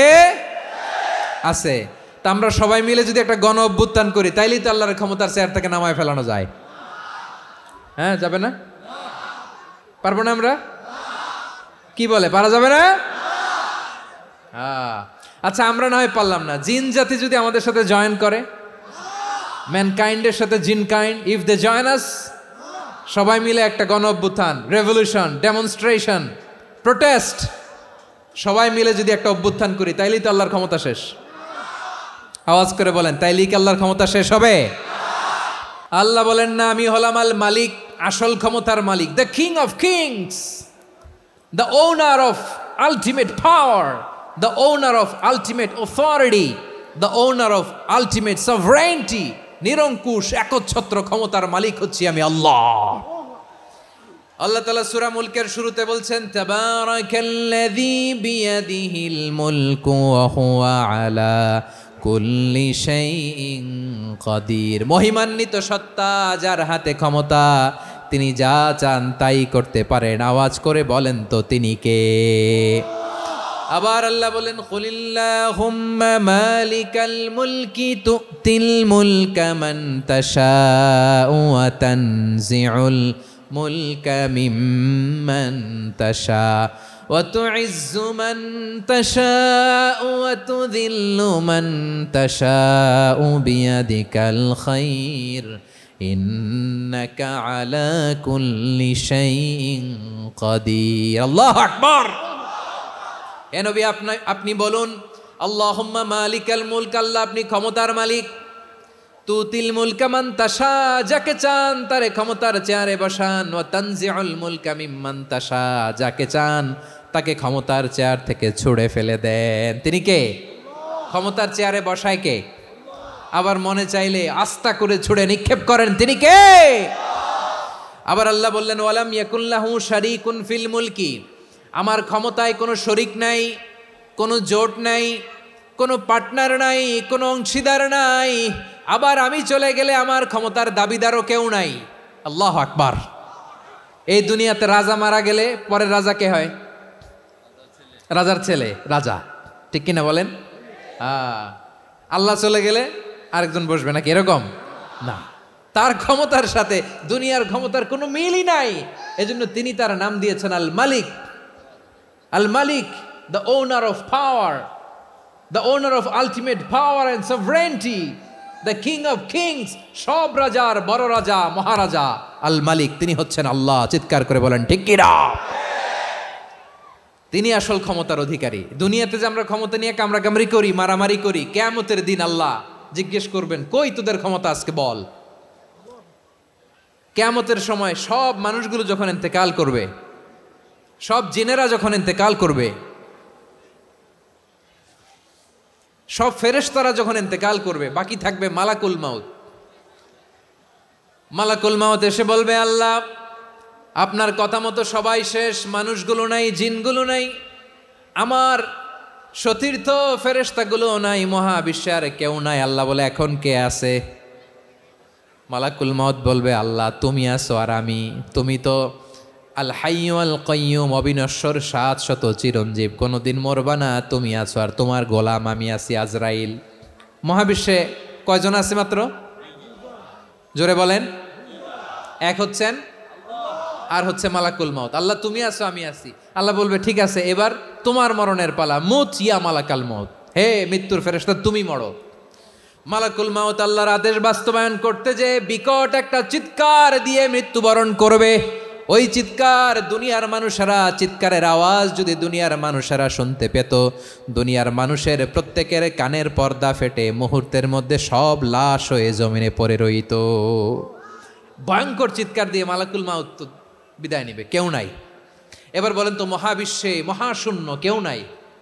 আছে। তা আমরা সবাই মিলে যদি একটা গণ অভ্যুত্থান করি, তাইলেই তো আল্লাহর ক্ষমতার চেয়ার থেকে নামায় ফেলানো যায়। হ্যাঁ, যাবে না? পারবো না আমরা? কি বলে, পারা যাবে না? আচ্ছা, আমরা না হয় পারলাম না, জিন জাতি যদি আমাদের সাথে জয়েন করে, ম্যানকাইন্ডের সাথে জিনকাইন্ড, ইফ দে জয়েন আস, সবাই মিলে একটা গণ অভ্যুত্থান, রেভলিউশন, ডেমনস্ট্রেশন, প্রোটেস্ট, সবাই মিলে যদি একটা অভ্যুত্থান করি, তাইলেই তো আল্লাহর ক্ষমতা শেষ। আওয়াজ করে বলেন, তাইলেই কি আল্লাহর ক্ষমতা শেষ হবে? আল্লাহ বলেন না, আমি হলাম আল মালিক, আসল ক্ষমতার মালিক, the king of kings, the owner of ultimate power, the owner of ultimate authority, the owner of ultimate sovereignty, নিরঙ্কুশ একচ্ছত্র ক্ষমতার মালিক হচ্ছি আমি আল্লাহ। আল্লাহ তাআলা সূরা মুলকের শুরুতে বলছেন, তাবারাকাল্লাযী বিয়াদিহিল মুলকু ওয়া হুয়া আলা কুল্লি শাইইন কাদির। মহিমান্বিত সত্তা, যার হাতে ক্ষমতা, তিনি যা চান তাই করতে পারেন। আওয়াজ করে বলেন তো তিনি কে? আবার আল্লাহ বলেন, কুলিল্লাহুম্মা মালিকাল মুলকি তুতিল মুলকা মান তাশাউ ওয়া তানজিউল মুলকা মিম্মান তাশা ওয়া তুইজ্জু মান তাশাউ ওয়া তুযিল্লু মান তাশাউ বিয়াদিকাল খায়র ইন্নাকা আলা কুল্লি শাইইন কাদির। আল্লাহু আকবার। এ নবী, আপনি বলুন, আল্লাহুম্মা মালিকাল মুলক, আল্লাহ আপনি ক্ষমতার মালিক, তুতিল মুলকা মান তাশা, যাকে চান তারে ক্ষমতার চেয়ারে বসান, ওয়া তানজিউল মুলকা মিম্মান তাশা, যাকে চান তাকে ক্ষমতার চেয়ার থেকে ছুঁড়ে ফেলে দেন। তিনি কে? ক্ষমতার চেয়ারে বসায় কে? আবার মনে চাইলে আস্থা করে ছুঁড়ে নিক্ষেপ করেন, তিনি কে? আবার আল্লাহ বললেন, ওয়ালাম ইয়াকুল্লাহু শারীকুন ফিল মুলকি, আমার ক্ষমতায় কোনো শরিক নাই, কোনো জোট নাই, কোনো পার্টনার নাই, কোনো অংশীদার নাই। আবার আমি চলে গেলে আমার ক্ষমতার দাবিদারও কেউ নাই। আল্লাহু আকবার। এই দুনিয়াতে রাজা মারা গেলে পরের রাজা কে হয়? রাজার ছেলে, রাজা। ঠিক কিনা বলেন? আল্লাহ চলে গেলে আরেকজন বসবে নাকি? এরকম না, তার ক্ষমতার সাথে দুনিয়ার ক্ষমতার কোনো মিলই নাই। এজন্য তিনি তার নাম দিয়েছেন আল মালিক। Al Malik, the owner of power, the owner of ultimate power and sovereignty, the king of kings, সব রাজার বড় রাজা, মহারাজা আল মালিক, তিনি হচ্ছেন আল্লাহ। চিৎকার করে বলেন ঠিক কি না? তিনি আসল ক্ষমতার অধিকারী। দুনিয়াতে যে আমরা ক্ষমতা নিয়ে কামড়াকামড়ি করি, মারামারি করি, কিয়ামতের দিন আল্লাহ জিজ্ঞেস করবেন, কই তোদের ক্ষমতা আজকে বল। কিয়ামতের সময় সব মানুষগুলো যখন ইন্তেকাল করবে, সব জিনেরা যখন ইন্তেকাল করবে, সব ফেরেশতারা যখন ইন্তেকাল করবে, বাকি থাকবে মালাকুল মাউত। মালাকুল মাউত এসে বলবে, আল্লাহ আপনার কথা মতো সবাই শেষ, মানুষগুলো নাই, জিনগুলো নাই, আমার সতীর্থ ফেরেশতাগুলো নাই, মহাবিশ্বে আর কেউ নাই। আল্লাহ বলে, এখন কে আছে? মালাকুল মাউত বলবে, আল্লাহ তুমি আছো আর আমি। তুমি তো আল হাইয়্যু আল কাইয়্যুম, অবিনশ্বর, শাশ্বত, চিরঞ্জীব, কোনোদিন মরবা না, তুমি আছো আর তোমার গোলাম আমি আছি আজরাইল। মহাবিশ্বে কয়জন আছে মাত্র? জোরে বলেন। এক হচ্ছেন আর হচ্ছে মালাকুল মাউত। আল্লাহ তুমি আছো আমি আছি। আল্লাহ বলবে, ঠিক আছে, এবার তোমার মরণের পালা, মুত ইয়া মালাকাল মাউত, হে মৃত্যুর ফেরেশতা তুমি মরো। মালাকুল মাউত আল্লাহর আদেশ বাস্তবায়ন করতে যে বিকট একটা চিৎকার দিয়ে মৃত্যুবরণ করবে। ওই চিৎকার দুনিয়ার মানুষেরা, চিৎকারের আওয়াজ যদি দুনিয়ার মানুষেরা শুনতে পেত, দুনিয়ার মানুষের প্রত্যেকের কানের পর্দা ফেটে মুহূর্তের মধ্যে সব লাশ হয়ে জমিনে পড়ে রইত। ভয়ঙ্কর চিৎকার দিয়ে মালাকুল মাউত বিদায় নেবে, কেউ নাই। এবার বলেন তো, মহাবিশ্বে মহাশূন্য কেউ নাই,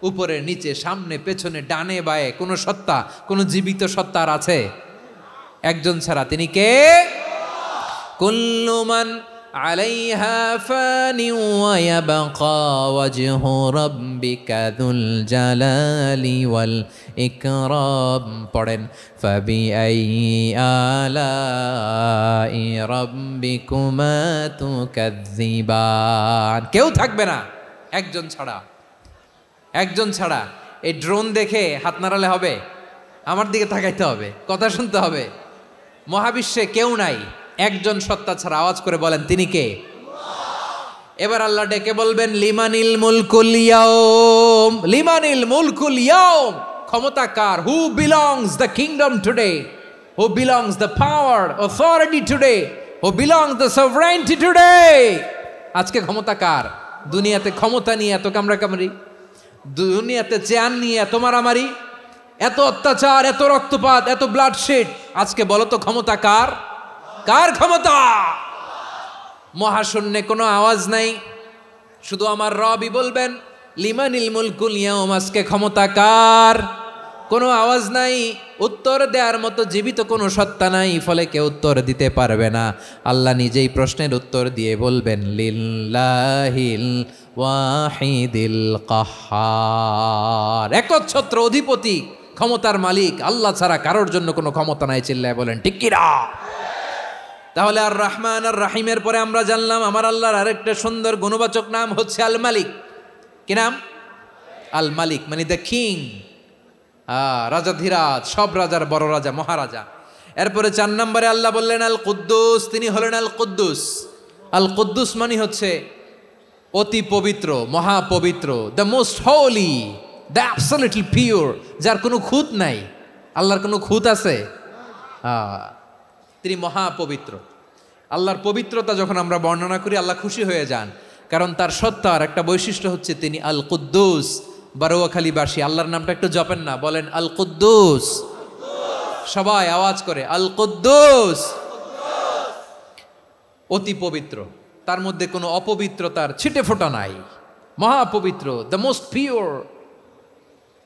উপরে নিচে সামনে পেছনে ডানে বায়ে কোনো সত্তা, কোনো জীবিত সত্তার আছে? একজন ছাড়া, তিনি কে? কুল্লু মান আলাইহা ফানি ওয়া ইয়াবকা ওয়াজহু রাব্বিকা যুল জালালি ওয়াল ইকরাম। পড়েন, ফাবিআইয়ি আলাই রাব্বিকুমা তুকাযযিবান। কেউ থাকবে না একজন ছাড়া, একজন ছাড়া। এই ড্রোন দেখে হাত নাড়ালে হবে? আমার দিকে তাকাইতে হবে, কথা শুনতে হবে। মহাবিশ্বে কেউ নাই একজন সত্তা ছাড়া। আওয়াজ করে বলেন, তিনি কে? এবার আল্লাহ ডেকে বলবেন, লিমানিল মুলকুল ইয়াউম, লিমানিল মুলকুল ইয়াউম। ক্ষমতা কার? Who belongs the kingdom today, who belongs the power authority today, who belongs the sovereignty today. আজকে ক্ষমতা কার? দুনিয়াতে ক্ষমতা নিয়ে এত কামড়াকামড়ি, দুনিয়াতে চেয়ার নিয়ে এত মারামারি, এত অত্যাচার, এত রক্তপাত, এত ব্লাডশেড। আজকে বলো তো ক্ষমতা কার? কার ক্ষমতা? মহাশূন্যে কোনো আওয়াজ নাই, শুধু আমার রবই বলবেন লিমানিল মুলকুল ইয়াউম। আজকে ক্ষমতা কার? কোনো আওয়াজ নাই, উত্তর দেওয়ার মতো জীবিত কোনো সত্তা নাই, ফলে কেউ উত্তর দিতে পারবে না। আল্লাহ নিজেই প্রশ্নের উত্তর দিয়ে বলবেন, লিল্লাহিল ওয়াহিদিল কাহ্হার। একচ্ছত্র অধিপতি, ক্ষমতার মালিক আল্লাহ ছাড়া কারোর জন্য কোনো ক্ষমতা নাই। চিল্লায় বলেন ঠিক কি না? তাহলে আর রহমান আর রাহিমের পরে আমরা জানলাম আমার আল্লাহর আরেকটা সুন্দর গুণবাচক নাম হচ্ছে আল মালিক। কি নাম? আল মালিক, মানে দ্য কিং, রাজাধিরাজ, সব রাজার বড় রাজা, মহারাজা। এরপরে 4 নম্বরে আল্লাহ বললেন আল কুদ্দুস, তিনি হলেন আল কুদ্দুস। আল কুদ্দুস মানে হচ্ছে অতি পবিত্র, মহাপবিত্র, the most holy, the absolutely pure, যার কোনো খুঁত নাই। আল্লাহর কোনো খুঁত আছে? তিনি মহাপবিত্র। আল্লাহর পবিত্রতা যখন আমরা বর্ণনা করি আল্লাহ খুশি হয়ে যান, কারণ তার সত্তার একটা বৈশিষ্ট্য হচ্ছে তিনি আল কুদ্দুস। বারোয়াখালীবাসী আল্লাহর নামটা একটু জপেন না, বলেন আল কুদ্দুস। সবাই আওয়াজ করে আল কুদ্দুস। অতি পবিত্র, তার মধ্যে কোনো অপবিত্রতার ছিটে ফোঁটা নাই, মহাপবিত্র, the most pure,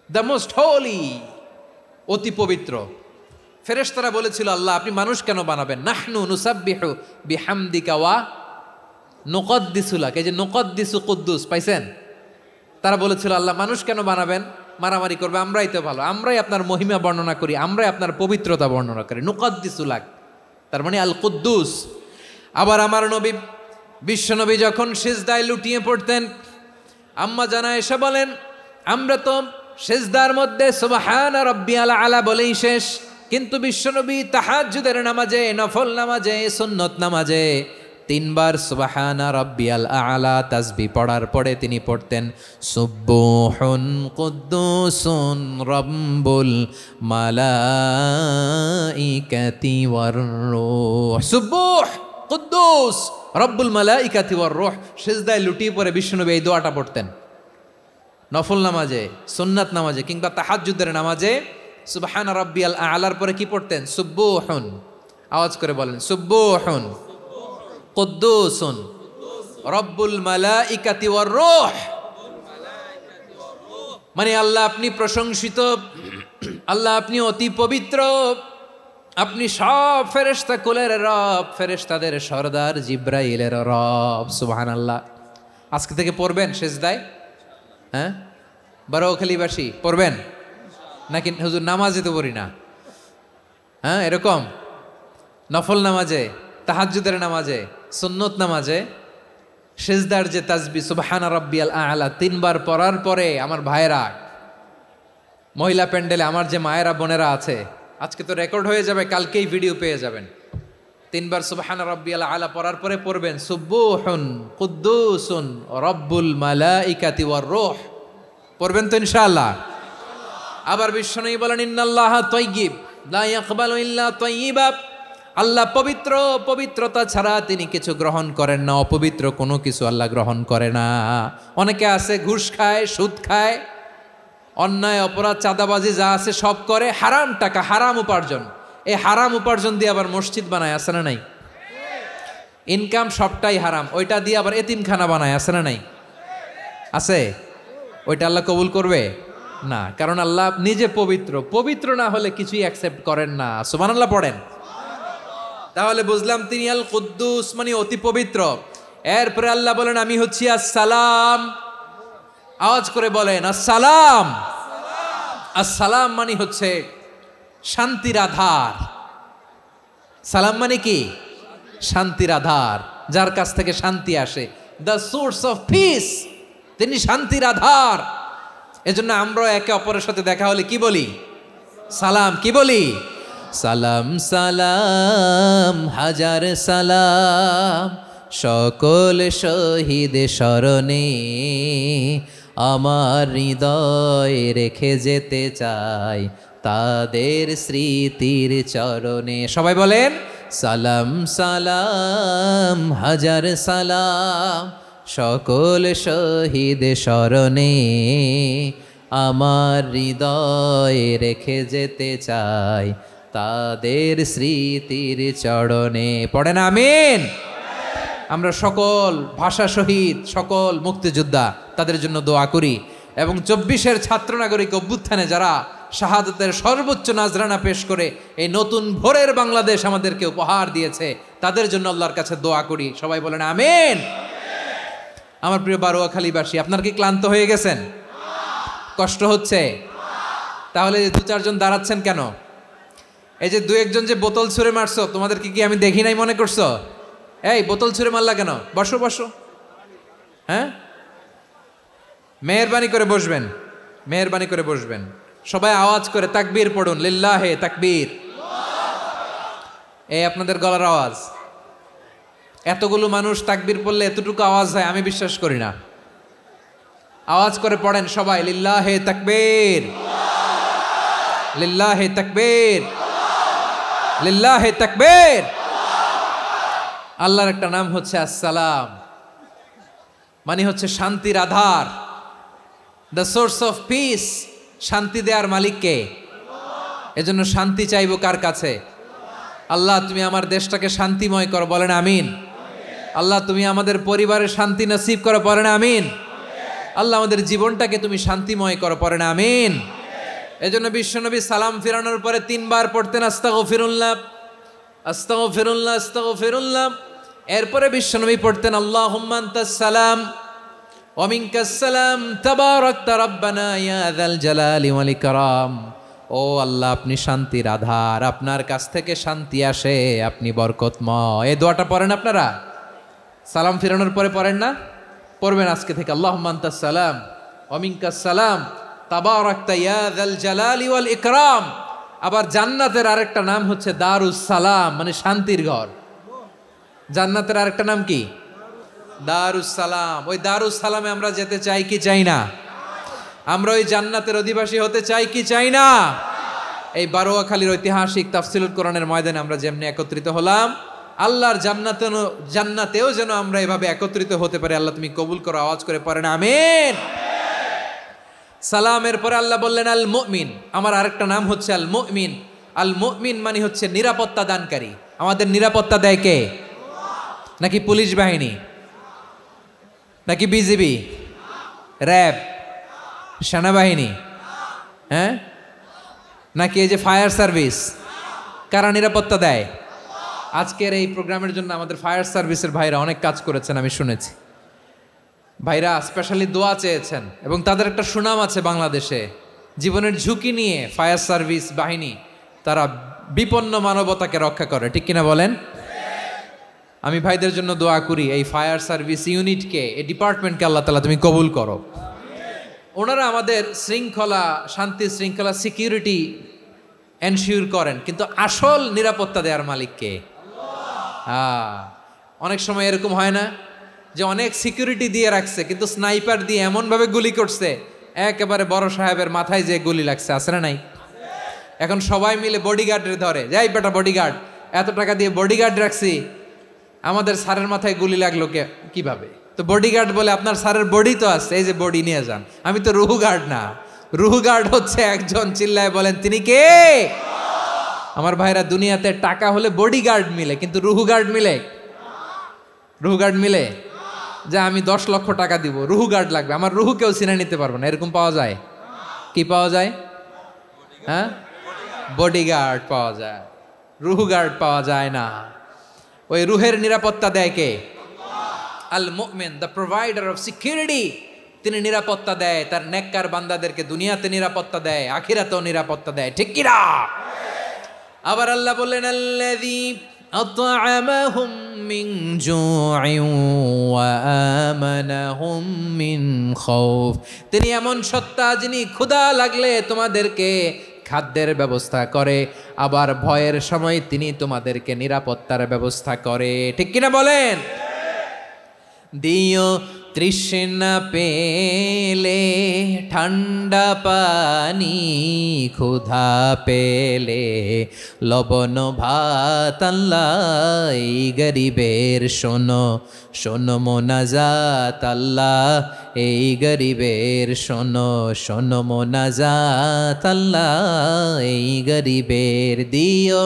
the most holy, অতি পবিত্র। ফেরেশতারা বলেছিল, আল্লাহ আপনি মানুষ কেন বানাবেন? নাহনু নুসাব্বিহু বিহামদিকা ওয়া নুকদ্দিসু লাক। এই যে নুকদ্দিসু কুদ্দুস পাইছেন? তারা বলেছিল, আল্লাহ মানুষ কেন বানাবেন? মারামারি করবে, আমরাই তো ভালো, আমরাই আপনার মহিমা বর্ণনা করি, আমরাই আপনার পবিত্রতা বর্ণনা করি। নুকদ্দিসু লাক, তার মানে আল কুদ্দুস। আবার আমার নবী, বিশ্বনবী যখন সিজদায় লুটিয়ে পড়তেন, আম্মা জানা এসে বলেন, আমরা তো সিজদার মধ্যে সুবহানা রাব্বিয়াল আলা বলেই শেষ, কিন্তু বিশ্বনবী তাহাজ্জুদের নামাজে, নফল নামাজে, সুন্নত নামাজে 3 বার সুবহানা রাব্বিয়াল আলা তাসবিহ পড়ার পরে তিনি পড়তেন সুবহুন কুদ্দুসুন রাব্বুল মালাইকাতি ওয়ার রূহ। সুবহ কুদ্দুস রব্বুল মালাইকাতি ওয়ার রূহ। সিজদায় লুটিয়ে পড়ে বিশ্বনবী এই দোয়াটা পড়তেন। নফল নামাজে, সুন্নাত নামাজে কিংবা তাহাজ্জুদের নামাজে সুবহানা রাব্বিয়াল আলার পরে কি পড়তেন? সুবহুন। আওয়াজ করে বলেন, সুবহুন কুদ্দুসুন রব্বুল মালাইকাতি ওয়ার রূহ। মানে আল্লাহ আপনি প্রশংসিত, আল্লাহ আপনি অতি পবিত্র, আপনি সব ফেরেশতা কুলের রব, ফেরেশতাদের সরদার জিব্রাইলের রব। সুবহানাল্লাহ। আজকে থেকে পড়বেন সিজদায়? হ্যাঁ, বারোখালীবাসী পড়বেন নাকি? হুজুর নামাজে তো পড়ি না। হ্যাঁ, এরকম নফল নামাজে, তাহাজ্জুদের নামাজে, সুন্নত নামাজে সিজদার যে তাসবিহ সুবহানা রাব্বিয়াল আলা 3 বার পড়ার পরে আমার ভাইয়েরা, মহিলা প্যান্ডেলে আমার যে মায়েরা বোনেরা আছে, আজকে তো রেকর্ড হয়ে যাবে, কালকেই ভিডিও পেয়ে যাবেন। 3 বার সুবহানা রাব্বিয়াল আলা পড়ার পরে পড়বেন সুবহুন কুদ্দুসুন রব্বুল মালাইকাতি ওয়ার রূহ। পড়বেন তো ইনশাআল্লাহ? আবার বিশ্বনবী বলেন, ইন্নাল্লাহা তাইয়্যিব লা ইয়াকবালু ইল্লা তাইয়্যিবা। আল্লাহ পবিত্র, পবিত্রতা ছাড়া তিনি কিছু গ্রহণ করেন না, অপবিত্র কোনো কিছু আল্লাহ গ্রহণ করে না। অনেকে আছে ঘুষ খায়, সুদ খায়, অন্যায় অপরাধ চাঁদাবাজি যা আছে সব করে, হারাম টাকা, হারাম উপার্জন। এই হারাম উপার্জন দিয়ে আবার মসজিদ বানায়, আছে না নাই? ইনকাম সবটাই হারাম, ওইটা দিয়ে আবার এতিমখানা বানায়, আছে না নাই? আছে? ওইটা আল্লাহ কবুল করবে না, কারণ আল্লাহ নিজে পবিত্র। পবিত্র না হলে কিছুই অ্যাকসেপ্ট করেন না। সুবহানাল্লাহ পড়েন। তাহলে বুঝলাম তিনি আল কুদ্দুস মানে অতি পবিত্র। এরপরে আল্লাহ বলেন আমি হচ্ছি আসসালাম। আওয়াজ করে বলেন আসসালাম। আসসালাম মানে হচ্ছে শান্তির আধার। সালাম মানে কি? শান্তির আধার, যার কাছ থেকে শান্তি আসে। দ্য সোর্স অফ পিস, তিনি শান্তির আধার। এজন্য আমরা একে অপরের সাথে দেখা হলে কি বলি? সালাম। কি বলি? সালাম সালাম হাজার সালাম সকল শহীদ স্মরণে, আমার হৃদয় রেখে যেতে চাই তাদের স্মৃতির চরণে। সবাই বলেন সালাম সালাম হাজার সালাম সকল শহীদ স্মরণে, আমার হৃদয় রেখে যেতে চাই তাদের স্মৃতির চরণে। পড়েন আমিন। আমরা সকল ভাষা শহীদ, সকল মুক্তিযোদ্ধা, তাদের জন্য দোয়া করি। এবং 24-এর ছাত্র নাগরিক অভ্যুত্থানে যারা শাহাদাতের সর্বোচ্চ নাজরানা পেশ করে এই নতুন ভোরের বাংলাদেশ আমাদেরকে উপহার দিয়েছে, তাদের জন্য আল্লাহর কাছে দোয়া করি। সবাই বলেন আমিন। আমার প্রিয় বারোয়াখালীবাসী, আপনার কি ক্লান্ত হয়ে গেছেন? কষ্ট হচ্ছে? তাহলে 2-4 জন দাঁড়াচ্ছেন কেন? এই যে 2-1 জন যে বোতল ছুঁড়ে মারছো, তোমাদের কি আমি দেখি নাই মনে করছো? এই বোতল ছুঁড়ে মারলা কেন? বসো বসো। হ্যাঁ, মেহেরবানি করে বসবেন, মেহেরবানি করে বসবেন। সবাই আওয়াজ করে তাকবীর পড়ুন, লিল্লাহে তাকবীর। এই আপনাদের গলার আওয়াজ। এতগুলো মানুষ তাকবীর পড়লে এতটুকু আওয়াজ হয় আমি বিশ্বাস করি না। আওয়াজ করে পড়েন সবাই, লিল্লাহে তাকবীর, লিল্লাহে তাকবীর, লিল্লাহে তাকবীর। আল্লাহর একটা নাম হচ্ছে আসসালাম, মানে হচ্ছে শান্তির আধার, দ্য সোর্স অফ পিস। শান্তি দেওয়ার মালিককে। এজন্য শান্তি চাইবো কার কাছে? আল্লাহ তুমি আমার দেশটাকে শান্তিময় করো, বলেন আমিন। আল্লাহ তুমি আমাদের পরিবারের শান্তি নসিব করো, বলেন আমিন। আল্লাহ আমাদের জীবনটাকে তুমি শান্তিময় করো, পড়েন আমিন। এজন্য বিশ্বনবী সালাম ফিরানোর পরে 3 বার পড়তেন আস্তাগফিরুল্লাহ, আস্তাগফিরুল্লাহ, আস্তাগফিরুল্লাহ। এরপরে বিশ্বনবী পড়তেন আল্লাহুম্মা আনতাস সালাম ওয়া মিনকাস সালাম তাবারাকতা রাব্বানা ইয়া যাল জালালি ওয়াল ইকরাম। ও আল্লাহ, আপনি শান্তির আধার, আপনার কাছ থেকে শান্তি আসে, আপনি বরকতময়। এই দোয়াটা পড়েন আপনারা? সালাম ফিরানোর পরে পড়েন না? পড়বেন আজকে থেকে। আল্লাহুম্মা আনতাস সালাম ওয়া মিনকাস সালাম তাবারাকতা ইয়া যাল জালালি ওয়াল ইকরাম। আবার জান্নাতের আরেকটা নাম হচ্ছে দারুস সালাম, মানে শান্তির ঘর। জান্নাতের আরেকটা নাম কি? দারুস সালাম। ওই দারুস সালামে আমরা যেতে চাই কি চাই না? আমরা ওই জান্নাতের অধিবাসী হতে চাই কি চাই না? এই বারোয়াখালীর ঐতিহাসিক তাফসিলুল কোরআনের ময়দানে আমরা যেমনি একত্রিত হলাম, আল্লাহর জান্নাতেও যেন আমরা এভাবে একত্রিত হতে পারি। আল্লাহ তুমি কবুল করো। আওয়াজ করে পড়েন আমিন। সালামের পরে আল্লাহ বললেন আল মুমিন। আমার আরেকটা নাম হচ্ছে আল মুমিন। আল মুমিন মানে হচ্ছে নিরাপত্তা দানকারী। আমাদের নিরাপত্তা দেয় কে? নাকি পুলিশ বাহিনী, নাকি বিজিবি, র্যাব, সেনাবাহিনী, হ্যাঁ, নাকি এই যে ফায়ার সার্ভিস? কারা নিরাপত্তা দেয়? আজকের এই প্রোগ্রামের জন্য আমাদের ফায়ার সার্ভিসের ভাইরা অনেক কাজ করেছেন, আমি শুনেছি। ভাইরা স্পেশালি দোয়া চেয়েছেন এবং তাদের একটা সুনাম আছে বাংলাদেশে। জীবনের ঝুঁকি নিয়ে ফায়ার সার্ভিস বাহিনী তারা বিপন্ন মানবতাকে রক্ষা করে, ঠিক কিনা বলেন? আমি ভাইদের জন্য দোয়া করি, এই ফায়ার সার্ভিস ইউনিটকে, এই ডিপার্টমেন্টকে আল্লাহ তাআলা তুমি কবুল করো। ওনারা আমাদের শৃঙ্খলা, শান্তি শৃঙ্খলা, সিকিউরিটি এনশিওর করেন, কিন্তু আসল নিরাপত্তা দেওয়ার মালিক কে? অনেক সময় এরকম হয় না যে অনেক সিকিউরিটি দিয়ে রাখছে, কিন্তু স্নাইপার দিয়ে এমনভাবে গুলি করছে একেবারে বড় সাহেবের মাথায় যে গুলি লাগছে, আছে না নাই? এখন সবাই মিলে বডিগার্ডের ধরে, যাই বেটা বডিগার্ড, এত টাকা দিয়ে বডিগার্ড রাখছি, আমাদের স্যারের মাথায় গুলি লাগলো কিভাবে? তো বডিগার্ড বলে আপনার স্যারের বডি তো আছে, এই যে বডি নিয়ে যান। আমি তো রুহু গার্ড না, রুহু গার্ড হচ্ছে একজন, চিল্লায় বলেন তিনি কে? আমার ভাইরা, দুনিয়াতে টাকা হলে বডিগার্ড মিলে, কিন্তু রুহু গার্ড মিলে? রুহু গার্ড মিলে? যে আমি 10 লক্ষ টাকা দিব, রুহু গার্ড লাগবে, আমার রুহু কেউ চিনে নিতে পারবে না, এরকম পাওয়া যায়? কি পাওয়া যায়? হ্যাঁ, বডিগার্ড পাওয়া যায়, রুহু গার্ড পাওয়া যায় না। ওই রুহের নিরাপত্তা দেয় কে? আল মুমিন, দ্য প্রোভাইডার অফ সিকিউরিটি। তিনি নিরাপত্তা দেয় তার নেককার বান্দাদেরকে, দুনিয়াতে নিরাপত্তা দেয়, আখিরাতেও নিরাপত্তা দেয়, ঠিক কি না? আবার আল্লাহ বললেন আল্লাযী আত'আমাহুম মিন জু'ইন ওয়া আমানাহুম মিন খাউফ। তিনি এমন সত্তা যিনি ক্ষুধা লাগলে তোমাদেরকে খাদ্যের ব্যবস্থা করে, আবার ভয়ের সময় তিনি তোমাদেরকে নিরাপত্তার ব্যবস্থা করে, ঠিক কিনা বলেন? দিও তৃষ্ণা পেলে ঠান্ডা পানি, ক্ষুধা পেলে লবণ ভাত, আল্লাহ এই গরিবের শোনো শোনো মোনাজাত, আল্লাহ এই গরিবের শোনো শোনো মোনাজাত, আল্লাহ এই গরিবের। দিও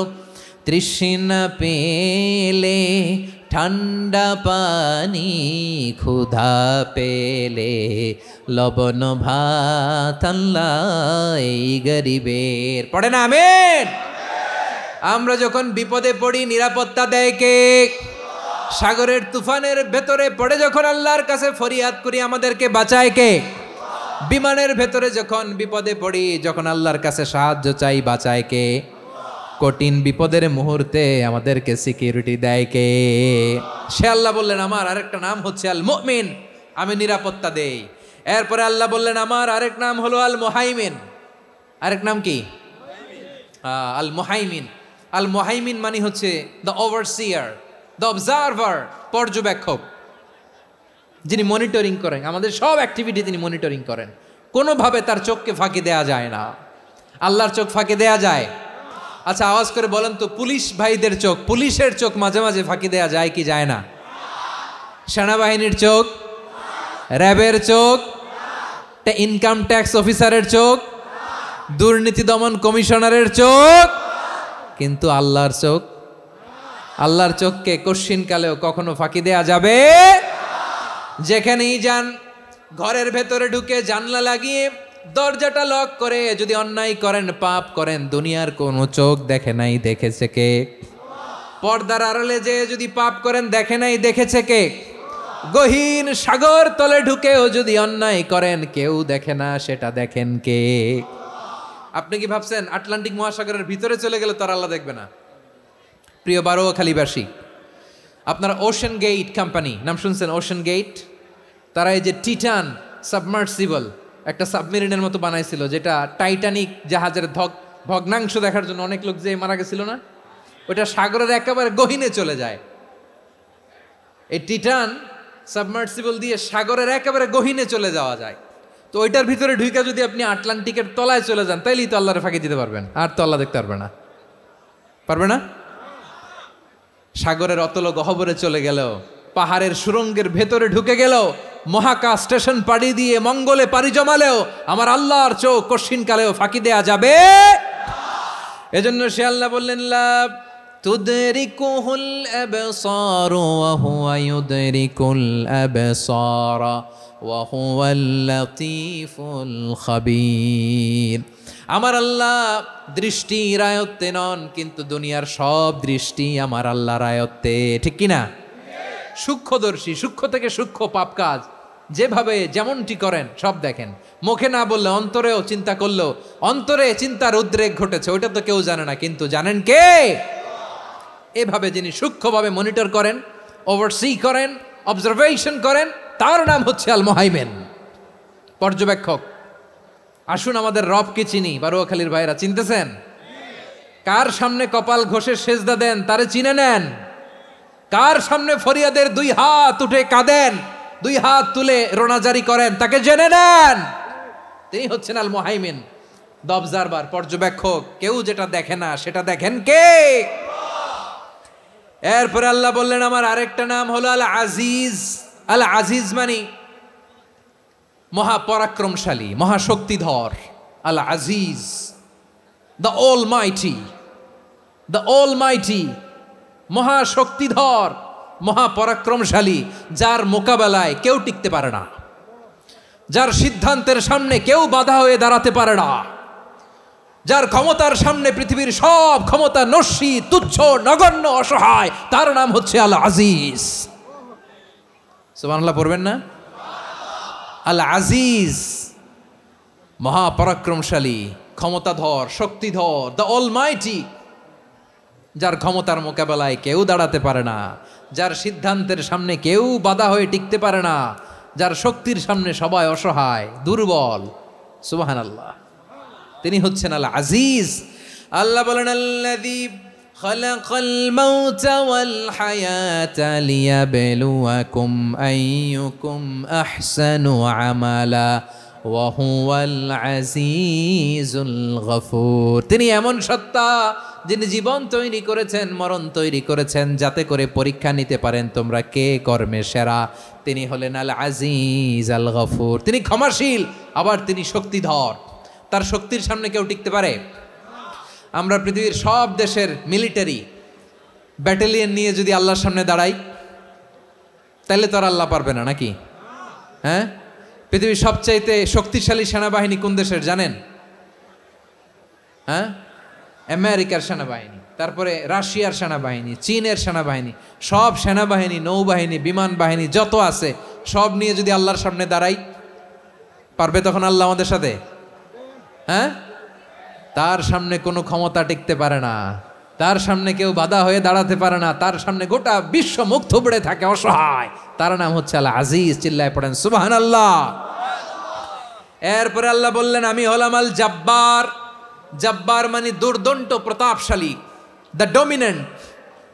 তৃষ্ণা পেলে ঠান্ডা পানি, ক্ষুধা পেলে লবণ ভাত, আল্লাহ এই গরিবের। পড়ে না আমিন? আমরা যখন বিপদে পড়ি নিরাপত্তা দেয় কে? সাগরের তুফানের ভেতরে পড়ে যখন আল্লাহর কাছে ফরিয়াদ করি আমাদেরকে বাঁচায় কে? বিমানের ভেতরে যখন বিপদে পড়ি, যখন আল্লাহর কাছে সাহায্য চাই, বাঁচায় কে? কঠিন বিপদের মুহূর্তে আমাদেরকে সিকিউরিটি দেয় কে? সে আল্লাহ বললেন আমার আরেকটা নাম হচ্ছে আল মুমিন, আমি নিরাপত্তা দেই। এরপরে আল্লাহ বললেন আমার আরেক নাম হলো আল মুহাইমিন। আরেক নাম কি? আল মুহাইমিন। আল মুহাইমিন মানে হচ্ছে দ্য ওভারসিয়ার, দ্য অবজারভার, পর্যবেক্ষক, যিনি মনিটরিং করেন আমাদের সব অ্যাক্টিভিটি, তিনি মনিটরিং করেন। কোনোভাবে তার চোখকে ফাঁকি দেয়া যায় না। আল্লাহর চোখ ফাঁকি দেয়া যায়? আচ্ছা আওয়াজ করে বলেন তো, পুলিশ ভাইদের চোখ, পুলিশের চোখ মাঝে মাঝে ফাঁকি দেয়া যায় কি যায় না? সেনাবাহিনীর চোখ, র্যাবের চোখ, ইনকাম ট্যাক্স অফিসারের চোখ, দুর্নীতি দমন কমিশনারের চোখ, কিন্তু আল্লাহর চোখ? আল্লাহর চোখকে কশ্চিনকালেও কখনো ফাঁকি দেয়া যাবে? যেখানেই যান, ঘরের ভেতরে ঢুকে জানলা লাগিয়ে দরজাটা লক করে যদি অন্যায় করেন, পাপ করেন, দুনিয়ার কোনো চোখ দেখে নাই, দেখেছে কে? পর্দার আড়ালে যে যদি পাপ করেন, দেখে নাই, দেখেছে কে? গহীন সাগর তলে ঢুকেও যদি অন্যায় করেন, কেউ দেখে না, সেটা দেখেন কে? আপনি কি ভাবছেন আটলান্টিক মহাসাগরের ভিতরে চলে গেলে তার আল্লাহ দেখবে না? প্রিয় বারোয়াখালীবাসী, আপনারা ওশেন গেট কোম্পানি নাম শুনছেন? ওশেন গেট, তারা এই যে টিটান সাবমার্সিবল একটা সাবমেরিনের মতো বানাইছিল, যেটা টাইটানিক জাহাজের ভগ্নাংশ দেখার জন্য অনেক লোক যে মারা গেছিল না, ওটা সাগরের একেবারে গহীনে চলে যায়। এই টিটান সাবমার্সিবল দিয়ে সাগরের একেবারে গহীনে চলে যাওয়া যায়। তো ওইটার ভিতরে ঢুকে যদি আপনি আটলান্টিকের তলায় চলে যান, তাইলেই তো আল্লাহরে ফাঁকি দিতে পারবেন, আর তো আল্লাহ দেখতে পারবে না। পারবে না? সাগরের অতল গহ্বরে চলে গেলেও, পাহাড়ের সুরঙ্গের ভেতরে ঢুকে গেলেও, মহাকাশ স্টেশন পাড়ি দিয়ে মঙ্গলে পাড়ি জমালেও আমার আল্লাহর চোখ কশ্চিনকালেও ফাঁকি দেয়া যাবে? এজন্য সে আল্লাহ বললেন লা তুদরিকুহুল আবসার ওয়া হুয়া ইউদরিকুল আবসার ওয়া হুয়াল লাতীফুল খাবীর। আমার আল্লাহ দৃষ্টির আয়ত্তে নন, কিন্তু দুনিয়ার সব দৃষ্টি আমার আল্লাহর আয়ত্তে, ঠিক কিনা? সূক্ষ্মদর্শী, সূক্ষ্ম থেকে সূক্ষ্ম পাপ কাজ যেভাবে যেমনটি করেন সব দেখেন। মুখে না বললে অন্তরেও চিন্তা করলেও অন্তরে চিন্তার উদ্রেক ঘটেছে, ওইটা তো কেউ জানে না, কিন্তু জানেন কে? এভাবে যিনি সূক্ষ্মভাবে মনিটর করেন, ওভারসি করেন, অবজারভেশন করেন, তার নাম হচ্ছে আল মুহাইমিন, পর্যবেক্ষক। আসুন আমাদের রবকে চিনি। বারোয়াখালীর ভাইরা চিনতেছেন? কার সামনে কপাল ঘষে সেজদা দেন তারে চিনে নেন। কার সামনে ফরিয়াদের দুই হাত উঠে কাঁদেন, দুই হাত তুলে রোনাজারি করেন, তাকে জেনে নেন। তিনি হচ্ছেন আল মুহাইমিন, দ্য অবজারভার, পর্যবেক্ষক। কেউ যেটা দেখে না সেটা দেখেন কে? এরপরে আল্লাহ বললেন আমার আরেকটা নাম হলো আল আজিজ। আল আজিজ মানে মহাপরাক্রমশালী, মহাশক্তিধর। আল আজিজ, দ্য অলমাইটি, দ্য অলমাইটি, মহাশক্তিধর, মহাপরাক্রমশালী, যার মোকাবেলায় কেউ টিকতে পারে না, যার সিদ্ধান্তের সামনে কেউ বাধা হয়ে দাঁড়াতে পারে না, যার ক্ষমতার সামনে পৃথিবীর সব ক্ষমতা নস্যি, তুচ্ছ, নগণ্য, অসহায়, তার নাম হচ্ছে আল আজিজ। সুবহানাল্লাহ পড়বেন না? আল আজিজ, মহাপরাক্রমশালী, ক্ষমতাধর, শক্তিধর, দ্য অলমাইটি, যার ক্ষমতার মোকাবেলায় কেউ দাঁড়াতে পারে না, যার সিদ্ধান্তের সামনে কেউ বাধা হয়ে টিকতে পারে না, যার শক্তির সামনে সবাই অসহায়, দুর্বল। সুবহানাল্লাহ, তিনি হচ্ছেন আল আজিজ। আল্লাহ বলেন আল্লাযী খালাকাল মাউতা ওয়াল হায়াতা লিয়াবলুয়াকুম আইয়ুকুম আহসানু আমালা ওয়া হুয়াল আজিজুল গফুর। তিনি এমন সত্তা যিনি জীবন তৈরি করেছেন, মরণ তৈরি করেছেন, যাতে করে পরীক্ষা নিতে পারেন তোমরা কে কর্মে সেরা। তিনি হলেন আল আজিজ আল গফুর। তিনি ক্ষমাশীল, আবার তিনি শক্তিধর। তার শক্তির সামনে কেউ টিকতে পারে? আমরা পৃথিবীর সব দেশের মিলিটারি ব্যাটালিয়ন নিয়ে যদি আল্লাহর সামনে দাঁড়াই, তাহলে তো আর আল্লাহ পারবে না, নাকি? হ্যাঁ, পৃথিবীর সবচাইতে শক্তিশালী সেনাবাহিনী কোন দেশের জানেন? হ্যাঁ, আমেরিকার সেনাবাহিনী, তারপরে রাশিয়ার সেনাবাহিনী, চীনের সেনাবাহিনী, সব সেনাবাহিনী, নৌবাহিনী, বিমান বাহিনী যত আছে সব নিয়ে যদি আল্লাহর সামনে দাঁড়াই, পারবে তখন আল্লাহ আমাদের সাথে? হ্যাঁ, তার সামনে কোনো ক্ষমতা টিকতে পারে না, তার সামনে কেউ বাধা হয়ে দাঁড়াতে পারে না, তার সামনে গোটা বিশ্ব মুখ থুবড়ে থাকে, অসহায়। তার নাম হচ্ছে আল আজিজ। চিল্লায় পড়েন সুবহানাল্লাহ। এরপরে আল্লাহ বললেন আমি হলাম আল জব্বার। জব্বার মানে দুর্দণ্ড, প্রতাপশালী, দ্য ডমিনেন্ট,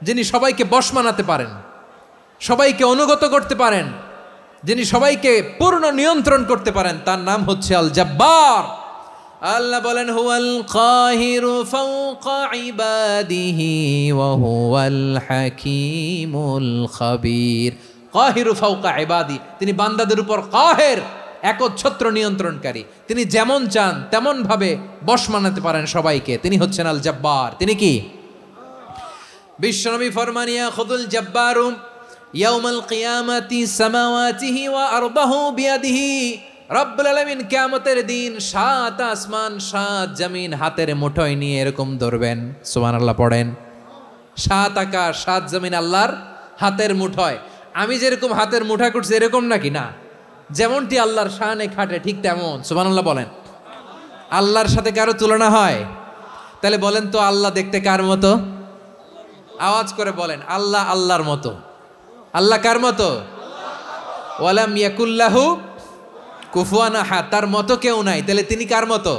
যিনি সবাইকে বশ মানাতে পারেন, সবাইকে অনুগত করতে পারেন, যিনি সবাইকে পূর্ণ নিয়ন্ত্রণ করতে পারেন, তার নাম হচ্ছে আল জব্বার। আল্লাহ বলেন হুয়াল কাহিরু ফাওকা ইবাদিহি ওয়া হুয়াল হাকীমুল খাবীর। কাহিরু ফাওকা ইবাদি, তিনি বান্দাদের উপর কাহের, একচ্ছত্র নিয়ন্ত্রণকারী। তিনি যেমন চান তেমন ভাবে বশ মানাতে পারেন সবাইকে। তিনি হচ্ছেন আল জব্বার। তিনি কি? বিশ্বনবী ফরমান ইয়াখুদুল জব্বারু ইয়াউমাল কিয়ামাতি সামাওয়াতিহি ওয়া আরদাহু বিয়াদিহি। রব্বুল আলামিন কিয়ামতের দিন 7 আসমান 7 জমিন হাতের মুঠোয় নিয়ে এরকম ধরবেন। সুবহানাল্লাহ পড়েন। 7 আকাশ 7 জমিন আল্লাহর হাতের মুঠোয়। আমি যেরকম হাতের মুঠা করছি এরকম নাকি? না, যেমনটি আল্লাহর শানে খাটে ঠিক তেমন। সুবহানাল্লাহ বলেন। আল্লাহর সাথে কারো তুলনা হয়? তাহলে বলেন তো আল্লাহ দেখতে কার মতো? আওয়াজ করে বলেন, আল্লাহ আল্লাহর মতো। আল্লাহ কার মতো? ওয়ালাম ইয়াকুল্লাহু কুফুয়ান আহাদ, তার মতো কেউ নাই। তাহলে তিনি কার মতো?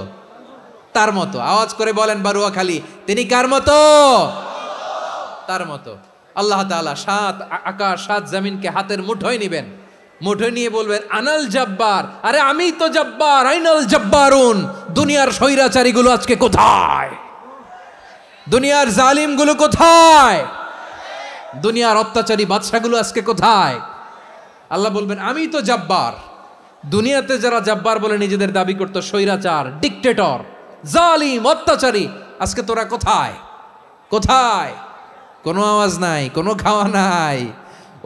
তার মতো। আওয়াজ করে বলেন বারুয়াখালী, তিনি কার মতো? তার মতো। আল্লাহ তাআলা 7 আকাশ 7 জমিনকে হাতের মুঠোয় নিবেন, মুঠোয় নিয়ে বলবেন আনাল জব্বার। আরে আমি তো জব্বার, আইনাল জব্বারুন। দুনিয়ার স্বৈরাচারীগুলো আজকে কোথায়? দুনিয়ার জালিমগুলো কোথায়? দুনিয়ার অত্যাচারী বাদশাগুলো আজকে কোথায়? আল্লাহ বলবেন আমি তো জব্বার। দুনিয়াতে যারা জব্বার বলে নিজেদের দাবি করতো, স্বৈরাচার, ডিক্টেটর, জালিম, অত্যাচারী, আজকে তোরা কোথায়? কোথায়? কোনো আওয়াজ নাই, কোনো খাওয়া নাই,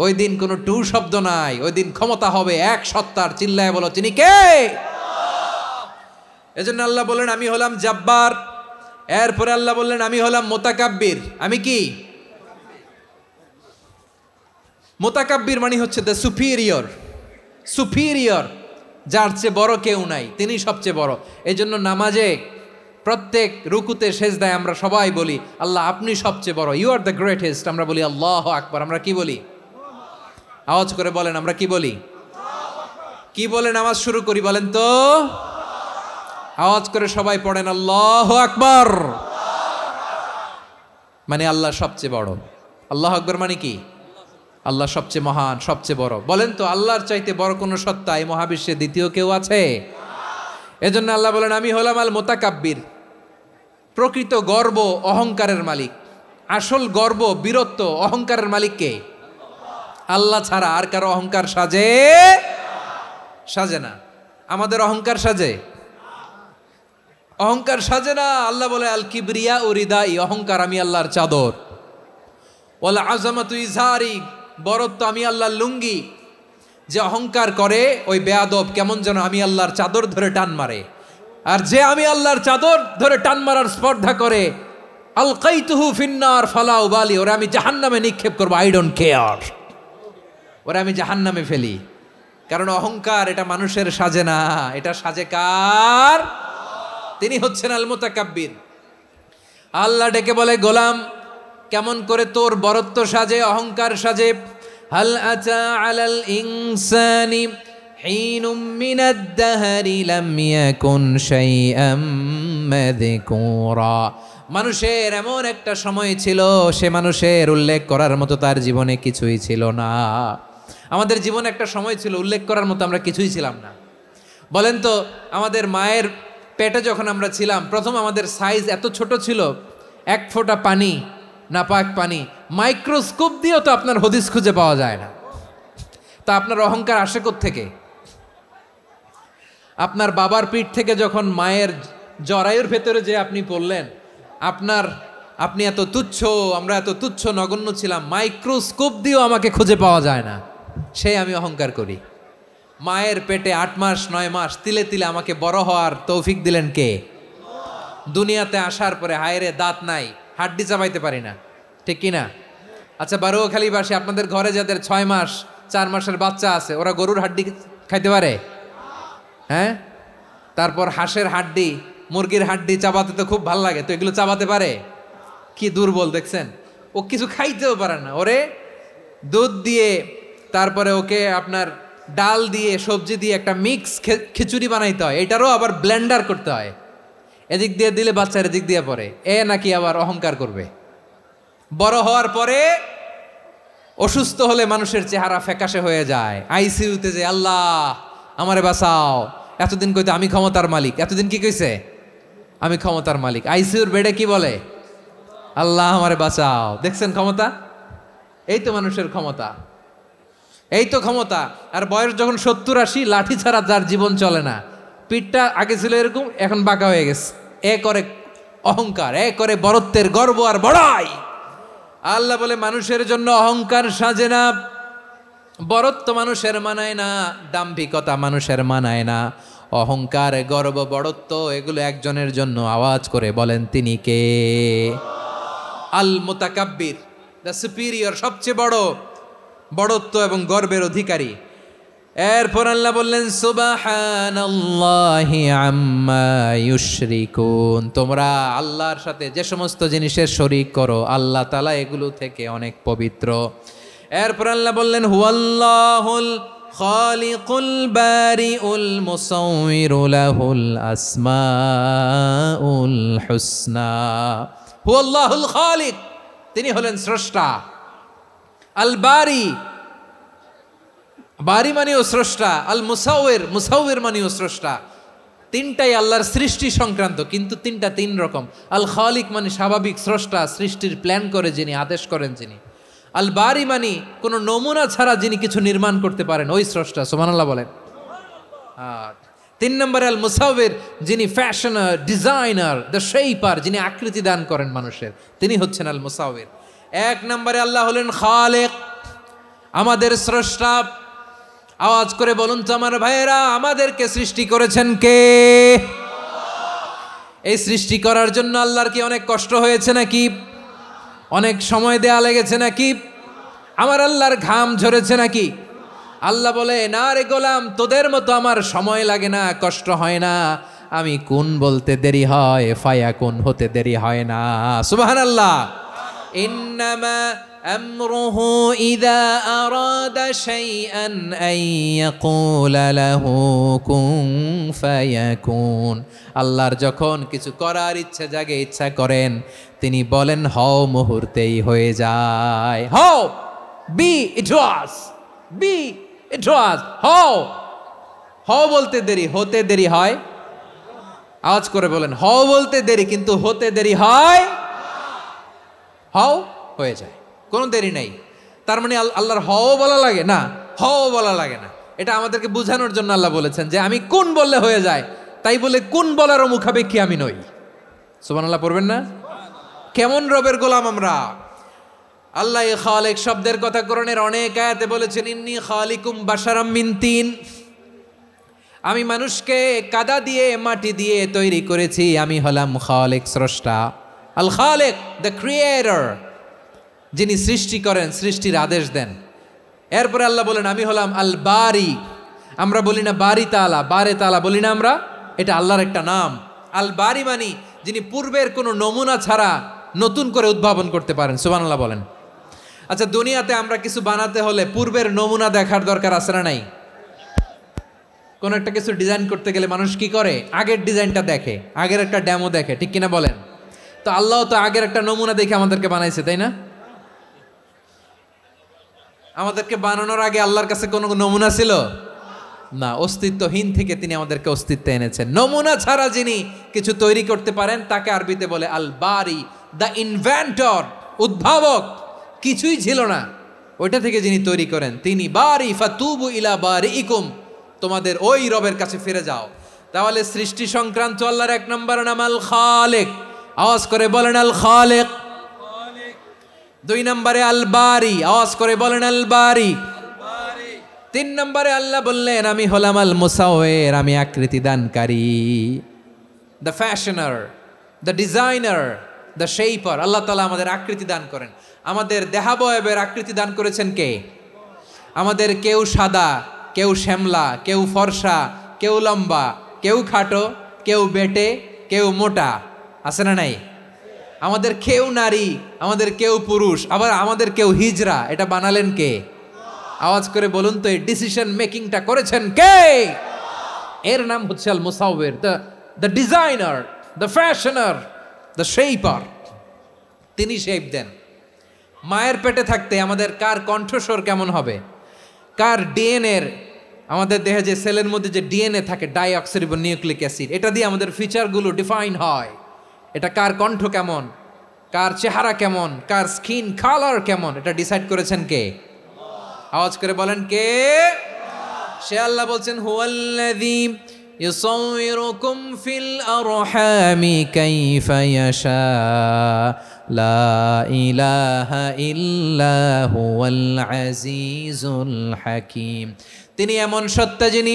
ওই দিন কোনো টু শব্দ নাই। ওই দিন ক্ষমতা হবে এক সত্তার। চিল্লায় বলো তিনি কে? এজন্য আল্লাহ বললেন আমি হলাম জব্বার। এরপরে আল্লাহ বললেন আমি হলাম মুতাকাব্বির। আমি কি? মুতাকাব্বির মানে হচ্ছে দ্য সুপিরিয়র। সুপিরিয়র, যার চেয়ে বড় কেউ নাই, তিনি সবচেয়ে বড়। এই জন্য নামাজে প্রত্যেক রুকুতে সেজদায় আমরা সবাই বলি আল্লাহ আপনি সবচেয়ে বড়, ইউ আর দ্য গ্রেটেস্ট। আমরা বলি আল্লাহু আকবার। আমরা কি বলি? আওয়াজ করে বলেন, আমরা কি বলি? কি বলে নামাজ শুরু করি বলেন তো? আওয়াজ করে সবাই পড়েন আল্লাহু আকবার। মানে আল্লাহ সবচেয়ে বড়। আল্লাহু আকবার মানে কি? আল্লাহ সবচেয়ে মহান, সবচেয়ে বড়। বলেন তো আল্লাহর চাইতে বড় কোনো সত্তা এই মহাবিশ্বে দ্বিতীয় কেউ আছে? এজন্য আল্লাহ বলেন আমি হলাম আল মুতাকাব্বির। প্রকৃত গর্ব অহংকারের মালিক। আসল গর্ব, বীরত্ব, অহংকারের মালিক কে? আল্লাহ ছাড়া আর কারো অহংকার সাজে? সাজে না। আমাদের অহংকার সাজে? অহংকার সাজে না। আল্লাহ বলে আল কিবরিয়া ও রিদাই, অহংকার আমি আল্লাহর চাদর। ওয়াল আযামাতু ইজারি, বরত্ব, আমি আল্লাহর লুঙ্গি। যে অহংকার করে ওই বেয়াদব কেমন যেন আমি আল্লাহর চাদর ধরে টান মারে, আর যে আমি আল্লাহর চাদর ধরে টান মারার স্পর্ধা করে আলকাইতুহু ফিন্নার ফালা উবালি, ওরা আমি জাহান্নামে নিক্ষেপ করবো, আই ডোন্ট কেয়ার, ওরা আমি জাহান্নামে ফেলি। কারণ অহংকার এটা মানুষের সাজে না, এটা সাজে কার? তিনি হচ্ছেন আল মুতাকাব্বির। আল্লাহ ডেকে বলে, গোলাম কেমন করে তোর বরত্ব সাজে, অহংকার সাজে। হাল আতা আলাল ইনসানি হিনুম মিনাদ দাহরি লাম ইয়াকুন শাইআম মাযকুরা। মানুষের এমন একটা সময় ছিল, সে মানুষের উল্লেখ করার মতো তার জীবনে কিছুই ছিল না। আমাদের জীবনে একটা সময় ছিল উল্লেখ করার মতো আমরা কিছুই ছিলাম না। বলেন তো, আমাদের মায়ের পেটে যখন আমরা ছিলাম, প্রথম আমাদের সাইজ এত ছোট ছিল, এক ফোঁটা পানি, নাপাক পানি, মাইক্রোস্কোপ দিয়েও তো আপনার হদিস খুঁজে পাওয়া যায় না। তা আপনার অহংকার আসে কোত্থেকে? আপনার বাবার পিঠ থেকে যখন মায়ের জরায়ুর ভেতরে যে আপনি পড়লেন, আপনি এত তুচ্ছ, আমরা এত তুচ্ছ নগণ্য ছিলাম, মাইক্রোস্কোপ দিয়েও আমাকে খুঁজে পাওয়া যায় না, সেই আমি অহংকার করি। মায়ের পেটে 8 মাস 9 মাস তিলে তিলে আমাকে বড় হওয়ার তৌফিক দিলেন কে? দুনিয়াতে আসার পরে হায়রে দাঁত নাই, হাড্ডি চাবাইতে পারি না, ঠিক কিনা? আচ্ছা, বারোখালীবাসী, আপনাদের ঘরে যাদের 6 মাস 4 মাসের বাচ্চা আছে, ওরা গরুর হাড্ডি খাইতে পারে? হ্যাঁ। তারপর হাঁসের হাড্ডি, মুরগির হাড্ডি চাবাতে তো খুব ভাল লাগে, তো এগুলো চাবাতে পারে? কি দুর্বল দেখছেন, ও কিছু খাইতেও পারে না। ওরে দুধ দিয়ে, তারপরে ওকে আপনার ডাল দিয়ে, সবজি দিয়ে একটা মিক্স খিচুড়ি বানাইতে হয়, এটারও আবার ব্লেন্ডার করতে হয়। এদিক দিয়ে দিলে বাচ্চার এদিক দিয়ে পড়ে, এ নাকি আবার অহংকার করবে। বড় হওয়ার পরে অসুস্থ হলে মানুষের চেহারা ফ্যাকাশে হয়ে যায়, আইসিইউতে যে আল্লাহ আমারে বাঁচাও, এতদিন কইতে আমি ক্ষমতার মালিক, এতদিন কি কইছে? আমি ক্ষমতার মালিক। আইসিইউর বেডে কি বলে? আল্লাহ আমারে বাঁচাও। দেখছেন ক্ষমতা? এই তো মানুষের ক্ষমতা, এই তো ক্ষমতা। আর বয়স যখন 70-80, লাঠি ছাড়া যার জীবন চলে না। পিঠটা আগে ছিল এরকম, এখন বাঁকা হয়ে গেছে। এ করে অহংকার, এ করে বরত্বের গর্ব আর বড়াই। আল্লাহ বলে মানুষের জন্য অহংকার সাজে না, বরত্ব মানুষের মানায় না, দাম্ভিকতা মানুষের মানায় না। অহংকার, গর্ব, বড়ত্ব এগুলো একজনের জন্য। আওয়াজ করে বলেন তিনি কে? আল মুতাকাব্বির, দ্য সুপিরিয়র, সবচেয়ে বড় বড়ত্ব এবং গর্বের অধিকারী। এরপর আল্লাহ বললেন, সুবহানাল্লাহি আম্মা ইউশরিকুন। তোমরা আল্লাহর সাথে যে সমস্ত জিনিসের শরীক করো, আল্লাহ তাআলা এগুলো থেকে অনেক পবিত্র। এরপর আল্লাহ বললেন, হুয়াল্লাহুল খালিকুল বারিউল মুসাউবিরু লাহুল আসমাউল হুসনা। হুয়াল্লাহুল খালিক, তিনি হলেন স্রষ্টা। আল বারি, বারি মানেও স্রষ্টা। আল মুসাউবির, মুসাউবির মানেও স্রষ্টা। তিনটাই আল্লাহর সৃষ্টি সংক্রান্ত, কিন্তু তিনটা তিন রকম। আল খালিক মানে স্বাভাবিক স্রষ্টা, সৃষ্টির প্ল্যান করে যিনি, আদেশ করেন যিনি। আল বারি মানে কোনো নমুনা ছাড়া যিনি কিছু নির্মাণ করতে পারেন, ওই স্রষ্টা। সুবহানাল্লাহ বলেন। 3 নম্বরে আল মুসাউবির, যিনি ফ্যাশনার, ডিজাইনার, দ্য শেপার, যিনি আকৃতি দান করেন মানুষের, তিনি হচ্ছেন আল মুসাউবির। 1 নম্বরে আল্লাহ হলেন খালেক, আমাদের স্রষ্টা। আওয়াজ করে বলুন তো আমার ভাইয়েরা, আমাদেরকে সৃষ্টি করেছেন কে? এই সৃষ্টি করার জন্য আল্লাহর কি অনেক কষ্ট হয়েছে নাকি? অনেক সময় দেয়া লেগেছে নাকি? আমার আল্লাহর ঘাম ঝরেছে নাকি? আল্লাহ বলে, না রে গোলাম, তোদের মতো আমার সময় লাগে না, কষ্ট হয় না। আমি কোন বলতে দেরি হয়, ফায়াকুন হতে দেরি হয় না। সুবহানাল্লাহ। ইন্নামা আমরুহু ইযা আরাদা শাইআন আন ইয়াকুলা লাহু কুন ফায়াকুন। আল্লাহর যখন কিছু করার ইচ্ছা জাগে, ইচ্ছা করেন, তিনি বলেন হও, মুহূর্তেই হয়ে যায়। হও, বি ইট ওয়াজ, বি ইট ওয়াজ। হও, হও বলতে দেরি, হতে দেরি হয়। আওয়াজ করে বলেন, হও বলতে দেরি, কিন্তু হতে দেরি হয়। হও, হয়ে যায়, কোনো দেরি নেই। তার মানে আল্লাহর হও বলা লাগে না, হও বলা লাগে না। এটা আমাদেরকে বোঝানোর জন্য আল্লাহ বলেছেন যে আমি কোন বললে হয়ে যায়, তাই বলে কোন বলারও মুখাপেক্ষী আমি নই। সুবহানাল্লাহ পড়বেন না? কেমন রবের গোলাম আমরা! আল্লাহ এই খালিক শব্দের কথা কোরআনের অনেক আয়াতে বলেছেন, ইন্নী খালিকুম বাশারাম মিন তিন, আমি মানুষকে কাদা দিয়ে মাটি দিয়ে তৈরি করেছি, আমি হলাম খালিক, স্রষ্টা। আল খালিক, দ্য ক্রিয়েটর, যিনি সৃষ্টি করেন, সৃষ্টির আদেশ দেন। এরপরে আল্লাহ বলেন আমি হলাম আল বারি। আমরা বলি না বারি তালা, বারে তালা বলি না আমরা, এটা আল্লাহর একটা নাম। আল বারি মানি যিনি পূর্বের কোনো নমুনা ছাড়া নতুন করে উদ্ভাবন করতে পারেন। সুবহানাল্লাহ বলেন। আচ্ছা, দুনিয়াতে আমরা কিছু বানাতে হলে পূর্বের নমুনা দেখার দরকার আছে না নাই? কোন একটা কিছু ডিজাইন করতে গেলে মানুষ কি করে? আগের ডিজাইনটা দেখে, আগের একটা ডেমো দেখে, ঠিক কিনা বলেন? তো আল্লাহ তো আগের একটা নমুনা দেখে আমাদেরকে বানাইছে, তাই না? আমাদেরকে বানানোর আগে আল্লাহর কাছে কোনো নমুনা ছিল না, অস্তিত্বহীন থেকে তিনি আমাদেরকে অস্তিত্বে এনেছেন। নমুনা ছাড়া যিনি কিছু তৈরি করতে পারেন তাকে আরবিতে বলে আল বারি, দ্য ইনভেন্টর, উদ্ভাবক। কিছুই ছিল না, ওইটা থেকে যিনি তৈরি করেন তিনি বারি। ফাতুবু ইলা বারিইকুম, তোমাদের ওই রবের কাছে ফিরে যাও। তাহলে সৃষ্টি সংক্রান্ত আল্লাহর এক নম্বর নাম আল খালিক। আওয়াজ করে বলেন আল খালিক। দুই নম্বরে আল বারি, আওয়াজ করে বলেন আল বারি। তিন নম্বরে আল্লাহ বললেন আমি হলাম আল মুসাওয়ির, আমি আকৃতি দানকারী, the fashioner, the designer, the shaper. Allah তাআলা আমাদের আকৃতি দান করেন। আমাদের দেহাবয়বের আকৃতি দান করেছেন কে? আমাদের কেউ সাদা, কেউ শ্যামলা, কেউ ফর্সা, কেউ লম্বা, কেউ খাটো, কেউ বেটে, কেউ মোটা, আছে না নাই? আমাদের কেউ নারী, আমাদের কেউ পুরুষ, আবার আমাদের কেউ হিজড়া। এটা বানালেন কে? আওয়াজ করে বলুন তো, এই ডিসিশন মেকিংটা করেছেন কে? এর নাম হচ্ছে আল মুসাওয়ির, the designer, the fashioner, the shaper. তিনি শেপ দেন। মায়ের পেটে থাকতে আমাদের কার কণ্ঠস্বর কেমন হবে, কার ডিএনএর, আমাদের দেহে যে সেলের মধ্যে যে ডিএনএ থাকে, ডাইঅক্সিরিবো নিউক্লিক অ্যাসিড, এটা দিয়ে আমাদের ফিচারগুলো ডিফাইন হয়। এটা কার কণ্ঠ কেমন, কার চেহারা কেমন, কার স্কিন কালার কেমন, এটা ডিসাইড করেছেন কে? আওয়াজ করে বলেন কে? সে আল্লাহ বলছেন হুয়াল্লাযী ইউসাউইরুকুম ফিল আরহামি কাইফা ইয়াশা লা ইলাহা ইল্লা হুয়াল আজিজুল হাকীম। তিনি এমন সত্তা যিনি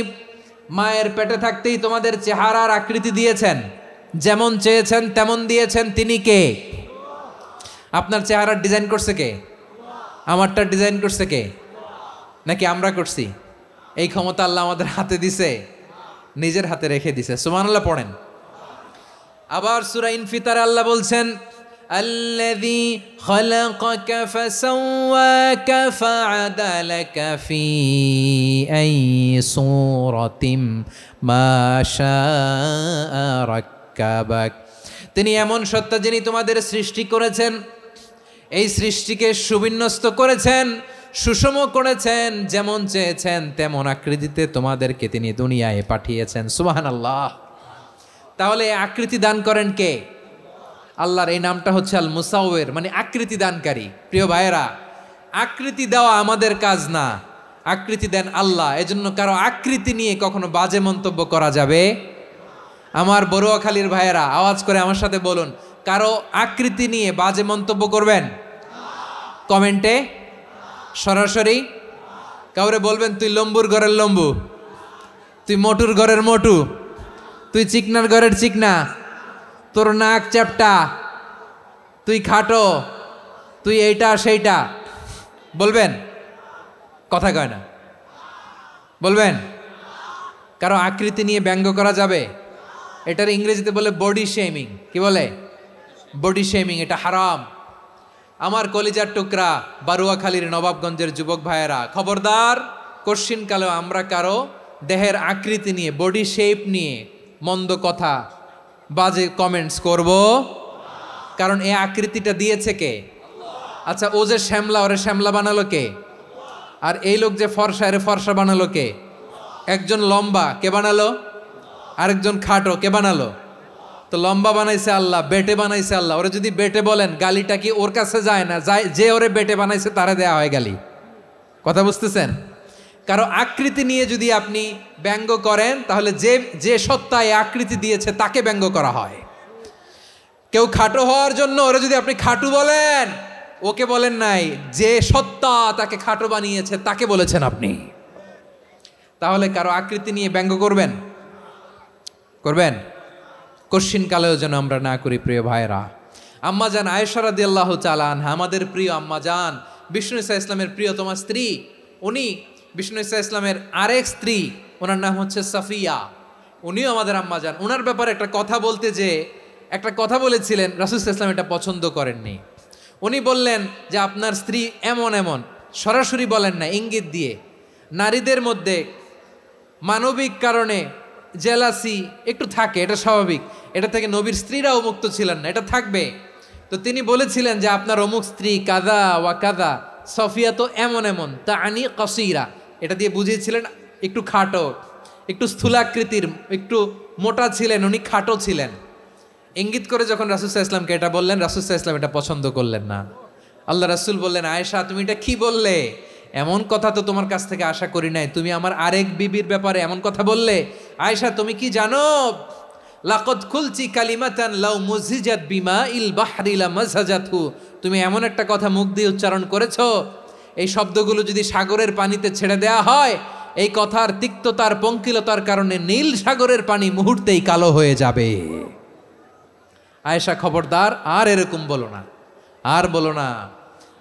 মায়ের পেটে থাকতেই তোমাদের চেহারার আকৃতি দিয়েছেন, যেমন চেয়েছেন তেমন দিয়েছেন। তিনি কে? আপনার চেহারার ডিজাইন করছে কে? আমারটা ডিজাইন করছে কে? নাকি আমরা করছি? এই ক্ষমতা আল্লাহ আমাদের হাতে দিছে, নিজের হাতে রেখে দিছে। সুবহানাল্লাহ পড়েন। আবার সূরা ইনফিতার আল্লাহ বলছেন আল্লাযী খালাকাকা ফাসাওয়াকা ফাআদালাকা ফি আইয়ি সূরাতিম মা শাআ রাক্কাবাক। তিনি এমন সত্তা যিনি তোমাদের সৃষ্টি করেছেন, এই সৃষ্টিকে সুবিন্যস্ত করেছেন, সুষম করেছেন, যেমন চেয়েছেন তেমন আকৃতিতে তোমাদেরকে তিনি দুনিয়ায় পাঠিয়েছেন। সুবহানাল্লাহ। তাহলে আকৃতি দান করেন কে? আল্লাহর এই নামটা হচ্ছে আল মুসাওয়ির, মানে আকৃতি দানকারী। প্রিয় ভাইয়েরা, আকৃতি দেওয়া আমাদের কাজ না, আকৃতি দেন আল্লাহ। এজন্য কারো আকৃতি নিয়ে কখনো বাজে মন্তব্য করা যাবে। আমার বড়ুয়াখালীর ভাইয়েরা আওয়াজ করে আমার সাথে বলুন, কারো আকৃতি নিয়ে বাজে মন্তব্য করবেন? কমেন্টে সরাসরি কাউরে বলবেন তুই লম্বুর ঘরের লম্বু, তুই মোটুর ঘরের মোটু, তুই চিকনার ঘরের চিকনা, তোর নাক চ্যাপটা, তুই খাটো, তুই এইটা সেইটা বলবেন? কথা কয় না, বলবেন? কারো আকৃতি নিয়ে ব্যঙ্গ করা যাবে? এটার ইংরেজিতে বলে বডি শেমিং। কি বলে? Body shaming. এটা হারাম। আমার কলিজার টুকরা বারুয়াখালীর নবাবগঞ্জের যুবক ভাইয়েরা, খবরদার, কোশ্চিনকালেও আমরা কারো দেহের আকৃতি নিয়ে, বডি শেপ নিয়ে মন্দ কথা, বাজে কমেন্টস করব, কারণ এই আকৃতিটা দিয়েছে কে? আচ্ছা, ও যে শ্যামলা, ওরে শ্যামলা বানালো কে? আর এই লোক যে ফর্সা, এরে ফর্সা বানালো কে? একজন লম্বা, কে বানালো? আরেকজন খাটো, কে বানালো? তো লম্বা বানাইছে আল্লাহ, বেটে বানাইছে আল্লাহ। ওরা যদি বেটে বলেন, গালিটা কি ওর কাছে যায় না? যায়। যে ওরে বেটে বানাইছে তারে দেয়া হয় গালি। কথা বুঝতেছেন? কারো আকৃতি নিয়ে যদি আপনি ব্যঙ্গ করেন, তাহলে যে সত্তা এই আকৃতি দিয়েছে তাকে ব্যঙ্গ করা হয়। কেউ খাটো হওয়ার জন্য ওরা যদি আপনি খাটু বলেন, ওকে বলেন নাই, যে সত্তা তাকে খাটো বানিয়েছে তাকে বলেছেন আপনি। তাহলে কারো আকৃতি নিয়ে ব্যঙ্গ করবেন? করবেন? কশ্চিন কালেও যেন আমরা না করি প্রিয় ভাইরা। আম্মাজান আয়েশা রাদিয়াল্লাহু তাআলা আনহা, আমাদের প্রিয় আম্মাজান, বিষ্ণু ইসা ইসলামের প্রিয়তমা স্ত্রী। উনি বিষ্ণু ইসা ইসলামের আরেক স্ত্রী, ওনার নাম হচ্ছে সাফিয়া, উনিও আমাদের আম্মাজান। ওনার ব্যাপারে একটা কথা বলতে যে একটা কথা বলেছিলেন, রাসূল সাল্লাল্লাহু আলাইহি ওয়াসাল্লাম এটা পছন্দ করেননি। উনি বললেন যে আপনার স্ত্রী এমন এমন, সরাসরি বলেন না, ইঙ্গিত দিয়ে। নারীদের মধ্যে মানবিক কারণে জেলাসি একটু থাকে, এটা স্বাভাবিক, এটা থেকে নবীর স্ত্রীরাও মুক্ত ছিলেন না, এটা থাকবে। তো তিনি বলেছিলেন যে আপনার অমুক স্ত্রী কাদা ওয়া কাদা, সফিয়া তো এমন এমন, তা আনি কসিরা, এটা দিয়ে বুঝিয়েছিলেন একটু খাটো, একটু স্থূলাকৃতির, একটু মোটা ছিলেন, উনি খাটো ছিলেন। ইঙ্গিত করে যখন রাসূল সাল্লাল্লাহু আলাইহি ওয়াসাল্লামকে এটা বললেন, রাসূল সাল্লাল্লাহু আলাইহি ওয়াসাল্লাম এটা পছন্দ করলেন না। আল্লাহ রাসূল বললেন, আয়েশা তুমি এটা কি বললে? এমন কথা তো তোমার কাছ থেকে আশা করি নাই, তুমি আমার আরেক বিবির ব্যাপারে এমন কথা বললে। আয়েশা তুমি কি জানো, লাকাদ কুলতি কালিমাতান লাউ মুজিজাত বিমা ইল বাহরি লা মাযহাজাতহু, তুমি এমন একটা কথা মুখ দিয়ে উচ্চারণ করেছো, এই শব্দগুলো যদি সাগরের পানিতে ছেড়ে দেয়া হয়, এই কথার তিক্ততার পঙ্কিলতার কারণে নীল সাগরের পানি মুহূর্তেই কালো হয়ে যাবে। আয়েশা খবরদার, আর এরকম বলো না, আর বলো না।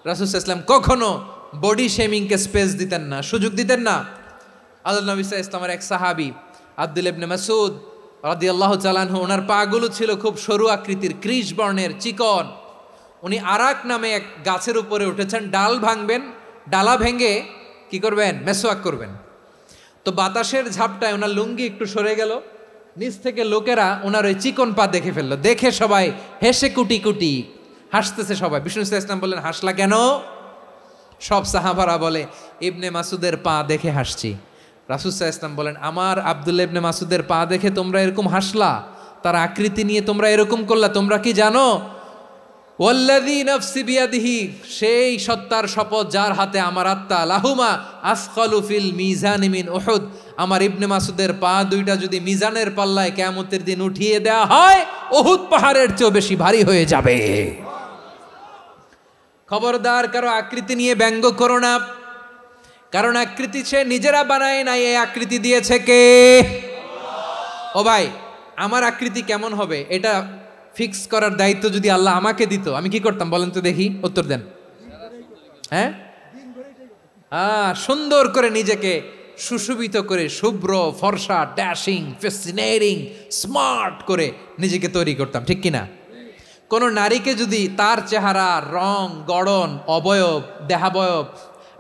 রাসূল সাল্লাল্লাহু আলাইহি ওয়াসাল্লাম কখনো বডি শেমিংকে স্পেস দিতেন না, সুযোগ দিতেন না। আল্লাহ নবী সাল্লাল্লাহু আলাইহি ওয়াসাল্লামের এক সাহাবী আব্দুল্লাহ ইবনে মাসউদ রাদিয়াল্লাহু তাআলা আনহু, ওনার পাগুলো ছিল খুব সরু আকৃতির, কৃষ বর্ণের, চিকন। উনি আরাক নামে এক গাছের উপরে উঠেছেন, ডাল ভাঙবেন, ডালা ভেঙে কি করবেন, মেসওয়াক করবেন। তো বাতাসের ঝাপটায় ওনার লুঙ্গি একটু সরে গেল, নিচ থেকে লোকেরা ওনার ওই চিকন পা দেখে ফেললো, দেখে সবাই হেসে কুটি কুটি হাসতেছে সবাই। বিষ্ণু ইসলাম ইসলাম বললেন, হাসলা কেন? সব সাহাবারা বলে, ইবনে মাসুদের পা দেখে হাসছি। রাসূল সাল্লাল্লাহু আলাইহি ওয়াসাল্লাম বলেন, আমার আব্দুল্লাহ ইবনে মাসুদের পা দেখে তোমরা এরকম হাসলা, তার আকৃতি নিয়ে তোমরা এরকম করলা, তোমরা কি জানো? ওয়াল্লাযী নাফসি বিয়াদিহি, সেই সত্তার শপথ যার হাতে আমার আত্মা, লাহুমা আসকালু ফিল মিজানি মিন উহুদ, আমার ইবনে মাসুদের পা দুইটা যদি মিজানের পাল্লায় কিয়ামতের দিন উঠিয়ে দেয়া হয়, উহুদ পাহাড়ের চেয়েও বেশি ভারী হয়ে যাবে। খবরদার কারো আকৃতি নিয়ে ব্যঙ্গ করো না, কারণ আকৃতি সে নিজেরা বানায় নাই, এই আকৃতি দিয়েছে কে? ও ভাই, আমার আকৃতি কেমন হবে এটা ফিক্স করার দায়িত্ব যদি আল্লাহ আমাকে দিত, আমি কি করতাম বলেন তো দেখি, উত্তর দেন। হ্যাঁ, সুন্দর করে নিজেকে সুশোভিত করে, শুভ্র ফর্সা, ড্যাশিং, ফ্যাসিনেটিং, স্মার্ট করে নিজেকে তৈরি করতাম, ঠিক কিনা? কোন নারীকে যদি তার চেহারা, রং, গড়ন, অবয়ব, দেহাবয়ব,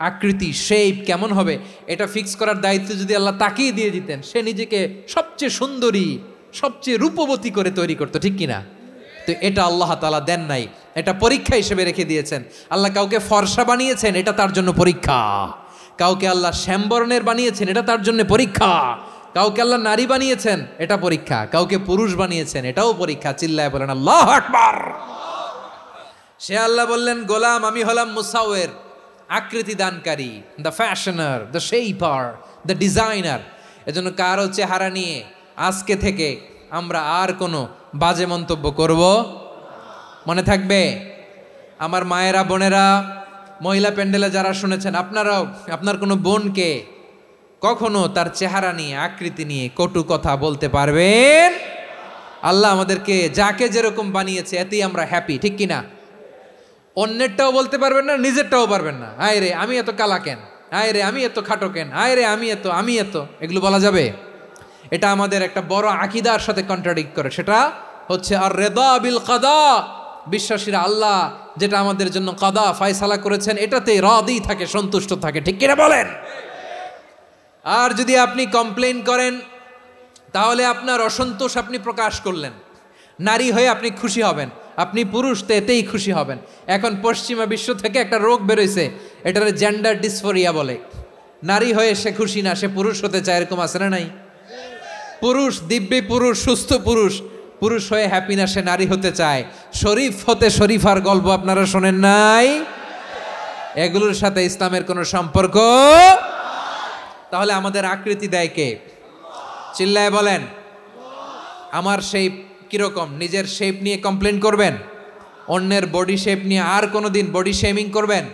আকৃতি, শেপ কেমন হবে এটা ফিক্স করার দায়িত্ব যদি আল্লাহ তাকেই দিয়ে দিতেন, সে নিজেকে সবচেয়ে সুন্দরী, সবচেয়ে রূপবতী করে তৈরি করতো, ঠিক কিনা? তো এটা আল্লাহ তাআলা দেন নাই, এটা পরীক্ষা হিসেবে রেখে দিয়েছেন। আল্লাহ কাউকে ফর্সা বানিয়েছেন, এটা তার জন্য পরীক্ষা। কাউকে আল্লাহ শ্যামবর্ণের বানিয়েছেন, এটা তার জন্য পরীক্ষা। কাউকে আল্লাহ নারী বানিয়েছেন, এটা পরীক্ষা। কাউকে পুরুষ বানিয়েছেন, এটাও পরীক্ষা। চিল্লায় বলেন আল্লাহু আকবার। সে আল্লাহ বললেন, গোলাম আমি হলাম মুসাওয়ের, আকৃতি দানকারী, the fashioner, the shaper, the designer. এজন্য কারো চেহারা নিয়ে আজকে থেকে আমরা আর কোনো বাজে মন্তব্য করব, মনে থাকবে? আমার মায়েরা, বোনেরা, মহিলা প্যান্ডেলে যারা শুনেছেন, আপনারাও আপনার কোনো বোনকে কখনো তার চেহারা নিয়ে, আকৃতি নিয়ে কটু কথা বলতে পারবেন? আল্লাহ আমাদেরকে যাকে যেরকম বানিয়েছে এতেই আমরা হ্যাপি, ঠিক কিনা? অন্যেরটাও বলতে পারবেন না, নিজেরটাও পারবেন না। আয় রে আমি এত কালা কেন, আয় রে আমি এত খাটো কেন, আয় রে আমি এত, এগুলো বলা যাবে? এটা আমাদের একটা বড় আকীদার সাথে কন্ট্রাডিক্ট করে। সেটা হচ্ছে আর রিদা বিল কাদা, বিশ্বাসীরা আল্লাহ যেটা আমাদের জন্য কাদা ফয়সালা করেছেন এটাতে রাদি থাকে, সন্তুষ্ট থাকে, ঠিক কিনা বলেন? আর যদি আপনি কমপ্লেইন করেন তাহলে আপনার অসন্তোষ আপনি প্রকাশ করলেন। নারী হয়ে আপনি খুশি হবেন, আপনি পুরুষ তো এতেই খুশি হবেন। এখন পশ্চিমা বিশ্ব থেকে একটা রোগ বেরোইছে, এটারে জেন্ডার ডিসফোরিয়া বলে। নারী হয়ে সে খুশি না, সে পুরুষ হতে চায়, এরকম আছে না নাই? পুরুষ, দিব্যি পুরুষ, সুস্থ পুরুষ, পুরুষ হয়ে হ্যাপি না, সে নারী হতে চায়। শরীফ হতে শরীফার গল্প আপনারা শোনেন নাই? এগুলোর সাথে ইসলামের কোনো সম্পর্ক। তাহলে আমাদের আকৃতি দেয় কে? চিল্লায় বলেন। আমার শেপ কিরকম, নিজের শেপ নিয়ে কমপ্লেন করবেন? অন্যের বডি শেপ নিয়ে আর কোনোদিন বডি শেমিং করবেন?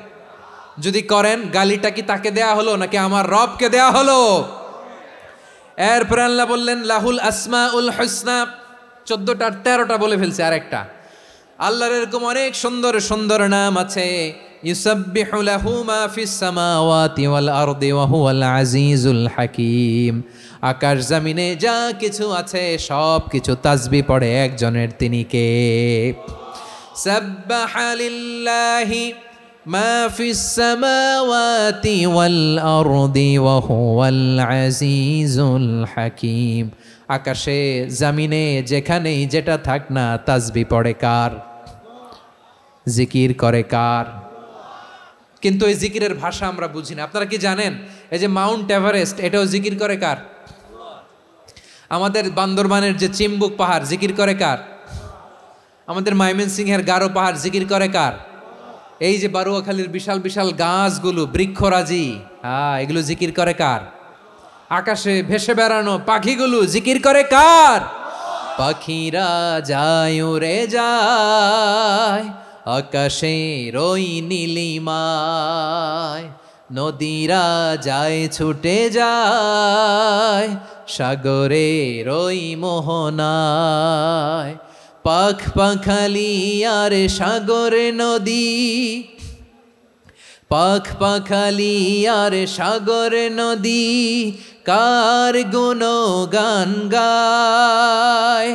যদি করেন গালিটা কি তাকে দেয়া হলো নাকি আমার রবকে দেয়া হলো? এরপর আল্লাহ বললেন লাহুল আসমাউল হুসনা, 14টার 13টা বলে ফেলছে। আরেকটা আল্লাহর এরকম অনেক সুন্দর সুন্দর নাম আছে। ইউসাব্বিহু লাহু মা ফিস সামাওয়াতি ওয়াল আরদি ওয়া হুয়াল আজিজুল হাকীম। আকাশ জমিনে যা কিছু আছে সব কিছু তাসবিহ পড়ে একজনের, তিনি কে? সাব্বাহা লিল্লাহি মা ফিস সামাওয়াতি ওয়াল আরদি ওয়া হুয়াল আজিজুল হাকীম। আকাশে জমিনে যেখানেই যেটা থাক না তাসবিহ পড়ে কার? জিকির করে কার? কিন্তু এই জিকিরের ভাষা আমরা বুঝি না। আপনারা কি জানেন এই যে মাউন্ট এভারেস্ট, এটাও জিকির করে কার? আমাদের বান্দরবানের যে চিম্বুক পাহাড় জিকির করে কার? আমাদের ময়মনসিংহের গারো পাহাড় জিকির করে কার? এই যে বারুয়াখালীর বিশাল বিশাল গাছগুলো, বৃক্ষরাজি, এগুলো জিকির করে কার? আকাশে ভেসে বেড়ানো পাখিগুলো জিকির করে কার? পাখিরা যায় উড়ে যায় আকাশে রই নীলিমায়, নদীরা যায় ছুটে যায় সাগরে রই মোহনায়। পাখ পাখালি আর সাগরে নদী, পাখ পাখালি আর সাগরে নদী কার গুণগান গায়।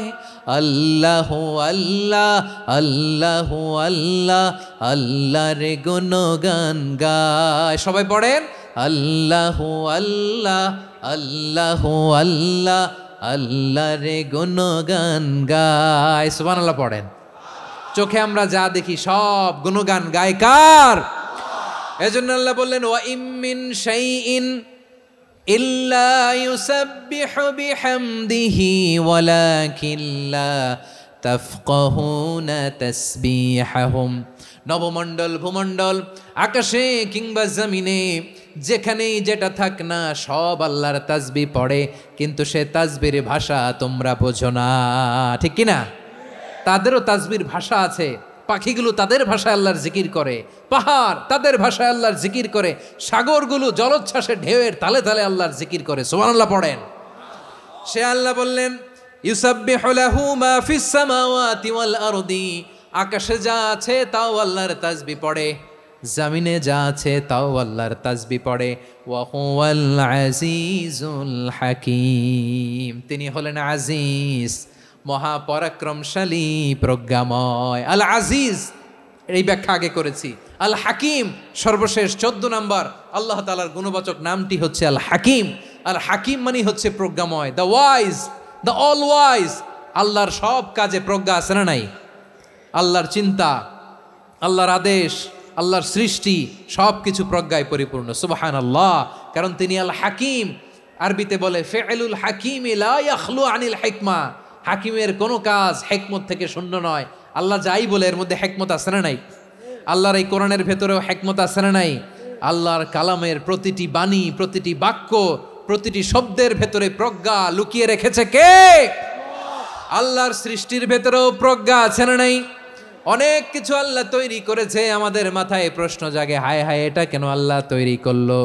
আল্লাহ আল্লাহ আল্লাহ আল্লাহ আল্লাহর গুণগান গায়। সবাই পড়েন আল্লাহ আল্লাহ আল্লাহ আল্লাহ আল্লাহর গুণগান গায়। সুবহানাল্লাহ পড়েন। চোখে আমরা যা দেখি সব গুণগান গায় কার? এজন্য আল্লাহ বললেন ওয়া ইম মিন শাইইন ইল্লা ইউসাব্বিহু বিহামদিহি ওয়ালাকিন লা তাফকাহুনা তাসবিহাহুম। নবমণ্ডল ভূমণ্ডল আকাশে কিংবা জমিনে যেখানেই যেটা থাক না সব আল্লাহর তাসবিহ পড়ে, কিন্তু সে তাসবির ভাষা তোমরা বোঝো না, ঠিক কিনা? তাদেরও তাসবির ভাষা আছে। পাখিগুলো তাদের ভাষায় আল্লাহর জিকির করে, পাহাড় তাদের ভাষায় আল্লাহর জিকির করে, সাগরগুলো জলোচ্ছ্বাসে ঢেউয়ের তালে তালে আল্লাহর জিকির করে। সুবহানাল্লাহ পড়েন। সে আল্লাহ বললেন ইউসাব্বিহু লাহু মা ফিস সামাওয়াতি ওয়াল আরদি। আকাশে যা আছে তাও আল্লাহর তাসবিহ পড়ে, জমিনে যা আছে তাও আল্লাহর তাসবিহ পড়ে। ওয়া হুয়াল আজিজুল হাকীম। তিনি হলেন আজিজ, মহাপরাক্রমশালী, প্রজ্ঞাময়। আল আজিজ এই ব্যাখ্যা আগে করেছি। আল হাকিম সর্বশেষ 14 নম্বর আল্লাহ তাআলার গুণবাচক নামটি হচ্ছে আল হাকিম। আল হাকিম মানে হচ্ছে প্রজ্ঞাময়, the wise, the all wise. আল্লাহর সব কাজে প্রজ্ঞা আছে না নাই? আল্লাহর চিন্তা, আল্লাহর আদেশ, আল্লাহর সৃষ্টি সব কিছু প্রজ্ঞায় পরিপূর্ণ। সুবহানাল্লাহ। কারণ তিনি আল হাকিম। আরবিতে বলে ফিআলুল হাকিম লা ইয়াখলু আনিল হিকমা। হাকিমের কোনো কাজ হিকমত থেকে শূন্য নয়। আল্লাহ যাই বলে এর মধ্যে হিকমত আছে না নাই? আল্লাহর এই কোরআনের ভেতরেও হিকমত আছে না নাই? আল্লাহর কালামের প্রতিটি বাণী, প্রতিটি বাক্য, প্রতিটি শব্দের ভেতরে প্রজ্ঞা লুকিয়ে রেখেছে কে? আল্লাহর সৃষ্টির ভেতরেও প্রজ্ঞা আছে না নাই? অনেক কিছু আল্লাহ তৈরি করেছে, আমাদের মাথায় প্রশ্ন জাগে, হায় হায় এটা কেন আল্লাহ তৈরি করলো?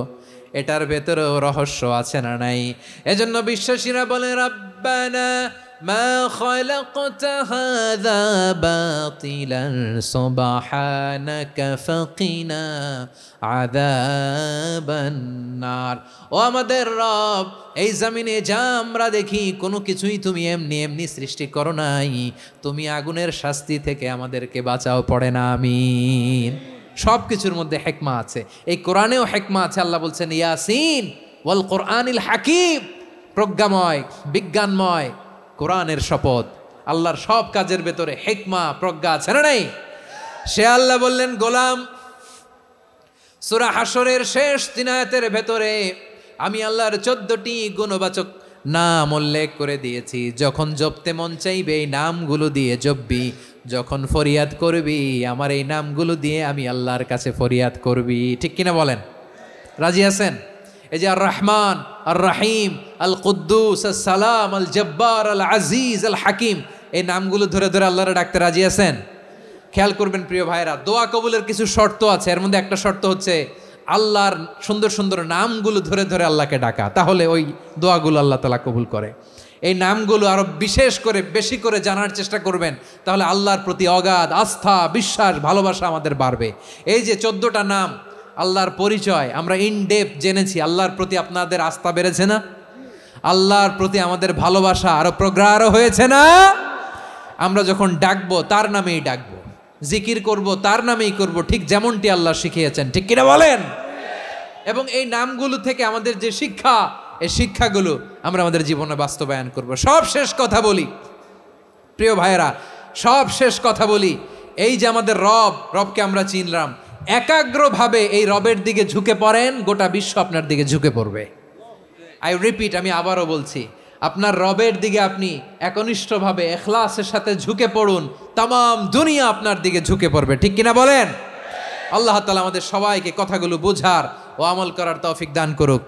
এটার ভেতরেও রহস্য আছে না নাই? এজন্য বিশ্বাসীরা বলে রাব্বানা মা খালাকতা হাযা বাতিলান সুবহানাকা ফাকিনা আযাবান নার। ও আমাদের রব, এই জমিনে যা আমরা দেখি কোনো কিছুই তুমি এমনি এমনি সৃষ্টি করো নাই, তুমি আগুনের শাস্তি থেকে আমাদেরকে বাঁচাও, পড়ে না আমিন। সব কিছুর মধ্যে হিকমা আছে, এই কোরআনেও হিকমা আছে। আল্লাহ বলছেন ইয়াসিন ওয়াল কোরআনিল হাকিম। প্রজ্ঞাময়, বিজ্ঞানময় কোরআনের শপথ। আল্লাহর সব কাজের ভেতরে হিকমা, প্রজ্ঞা আছে না নাই? সে আল্লাহ বললেন গোলাম, সূরা হাশরের শেষ 3 আয়াতের ভেতরে আমি আল্লাহর 14টি গুণবাচক নাম উল্লেখ করে দিয়েছি। যখন জপতে মন চাইবে এই নামগুলো দিয়ে জপবি, যখন ফরিয়াদ করবি আমার এই নামগুলো দিয়ে আমি আল্লাহর কাছে ফরিয়াদ করবি। ঠিক কিনা বলেন? রাজি আছেন? এই যে আর রহমান, আর রাহিম, আল কুদ্দুস, আল সালাম, আল জব্বার, আল আজিজ, আল হাকিম, এই নামগুলো ধরে ধরে আল্লাহর ডাকতে রাজি আছেন? খেয়াল করবেন প্রিয় ভাইরা, দোয়া কবুলের কিছু শর্ত আছে। এর মধ্যে একটা শর্ত হচ্ছে আল্লাহর সুন্দর সুন্দর নামগুলো ধরে ধরে আল্লাহকে ডাকা, তাহলে ওই দোয়াগুলো আল্লাহ তাআলা কবুল করে। এই নামগুলো আরো বিশেষ করে বেশি করে জানার চেষ্টা করবেন, তাহলে আল্লাহর প্রতি অগাধ আস্থা, বিশ্বাস, ভালোবাসা আমাদের বাড়বে। এই যে 14টা নাম আল্লাহর পরিচয় আমরা ইন ডেপথ জেনেছি, আল্লাহর প্রতি আপনাদের আস্থা বেড়েছে না? আল্লাহর প্রতি আমাদের ভালোবাসা আরো প্রগাঢ় হয়েছে না? আমরা যখন ডাকবো তার নামেই ডাকবো, জিকির করব তার নামেই করব, ঠিক যেমনটি আল্লাহ শিখিয়েছেন, ঠিক কিনা বলেন? এবং এই নামগুলো থেকে আমাদের যে শিক্ষা, এই শিক্ষাগুলো আমরা আমাদের জীবনে বাস্তবায়ন করব। সব শেষ কথা বলি প্রিয় ভাইয়েরা, সব শেষ কথা বলি, এই যে আমাদের রবকে আমরা চিনলাম, একাগ্রভাবে এই রবের দিকে ঝুঁকে পড়েন, গোটা বিশ্ব আপনার দিকে ঝুঁকে পড়বে। আই রিপিট, আমি আবারও বলছি, আপনার রবের দিকে আপনি একনিষ্ঠভাবে ইখলাসের সাথে ঝুঁকে পড়ুন, তামাম দুনিয়া আপনার দিকে ঝুঁকে পড়বে, ঠিক কিনা বলেন? আল্লাহ তাআলা আমাদের সবাইকে কথাগুলো বোঝার ও আমল করার তৌফিক দান করুক।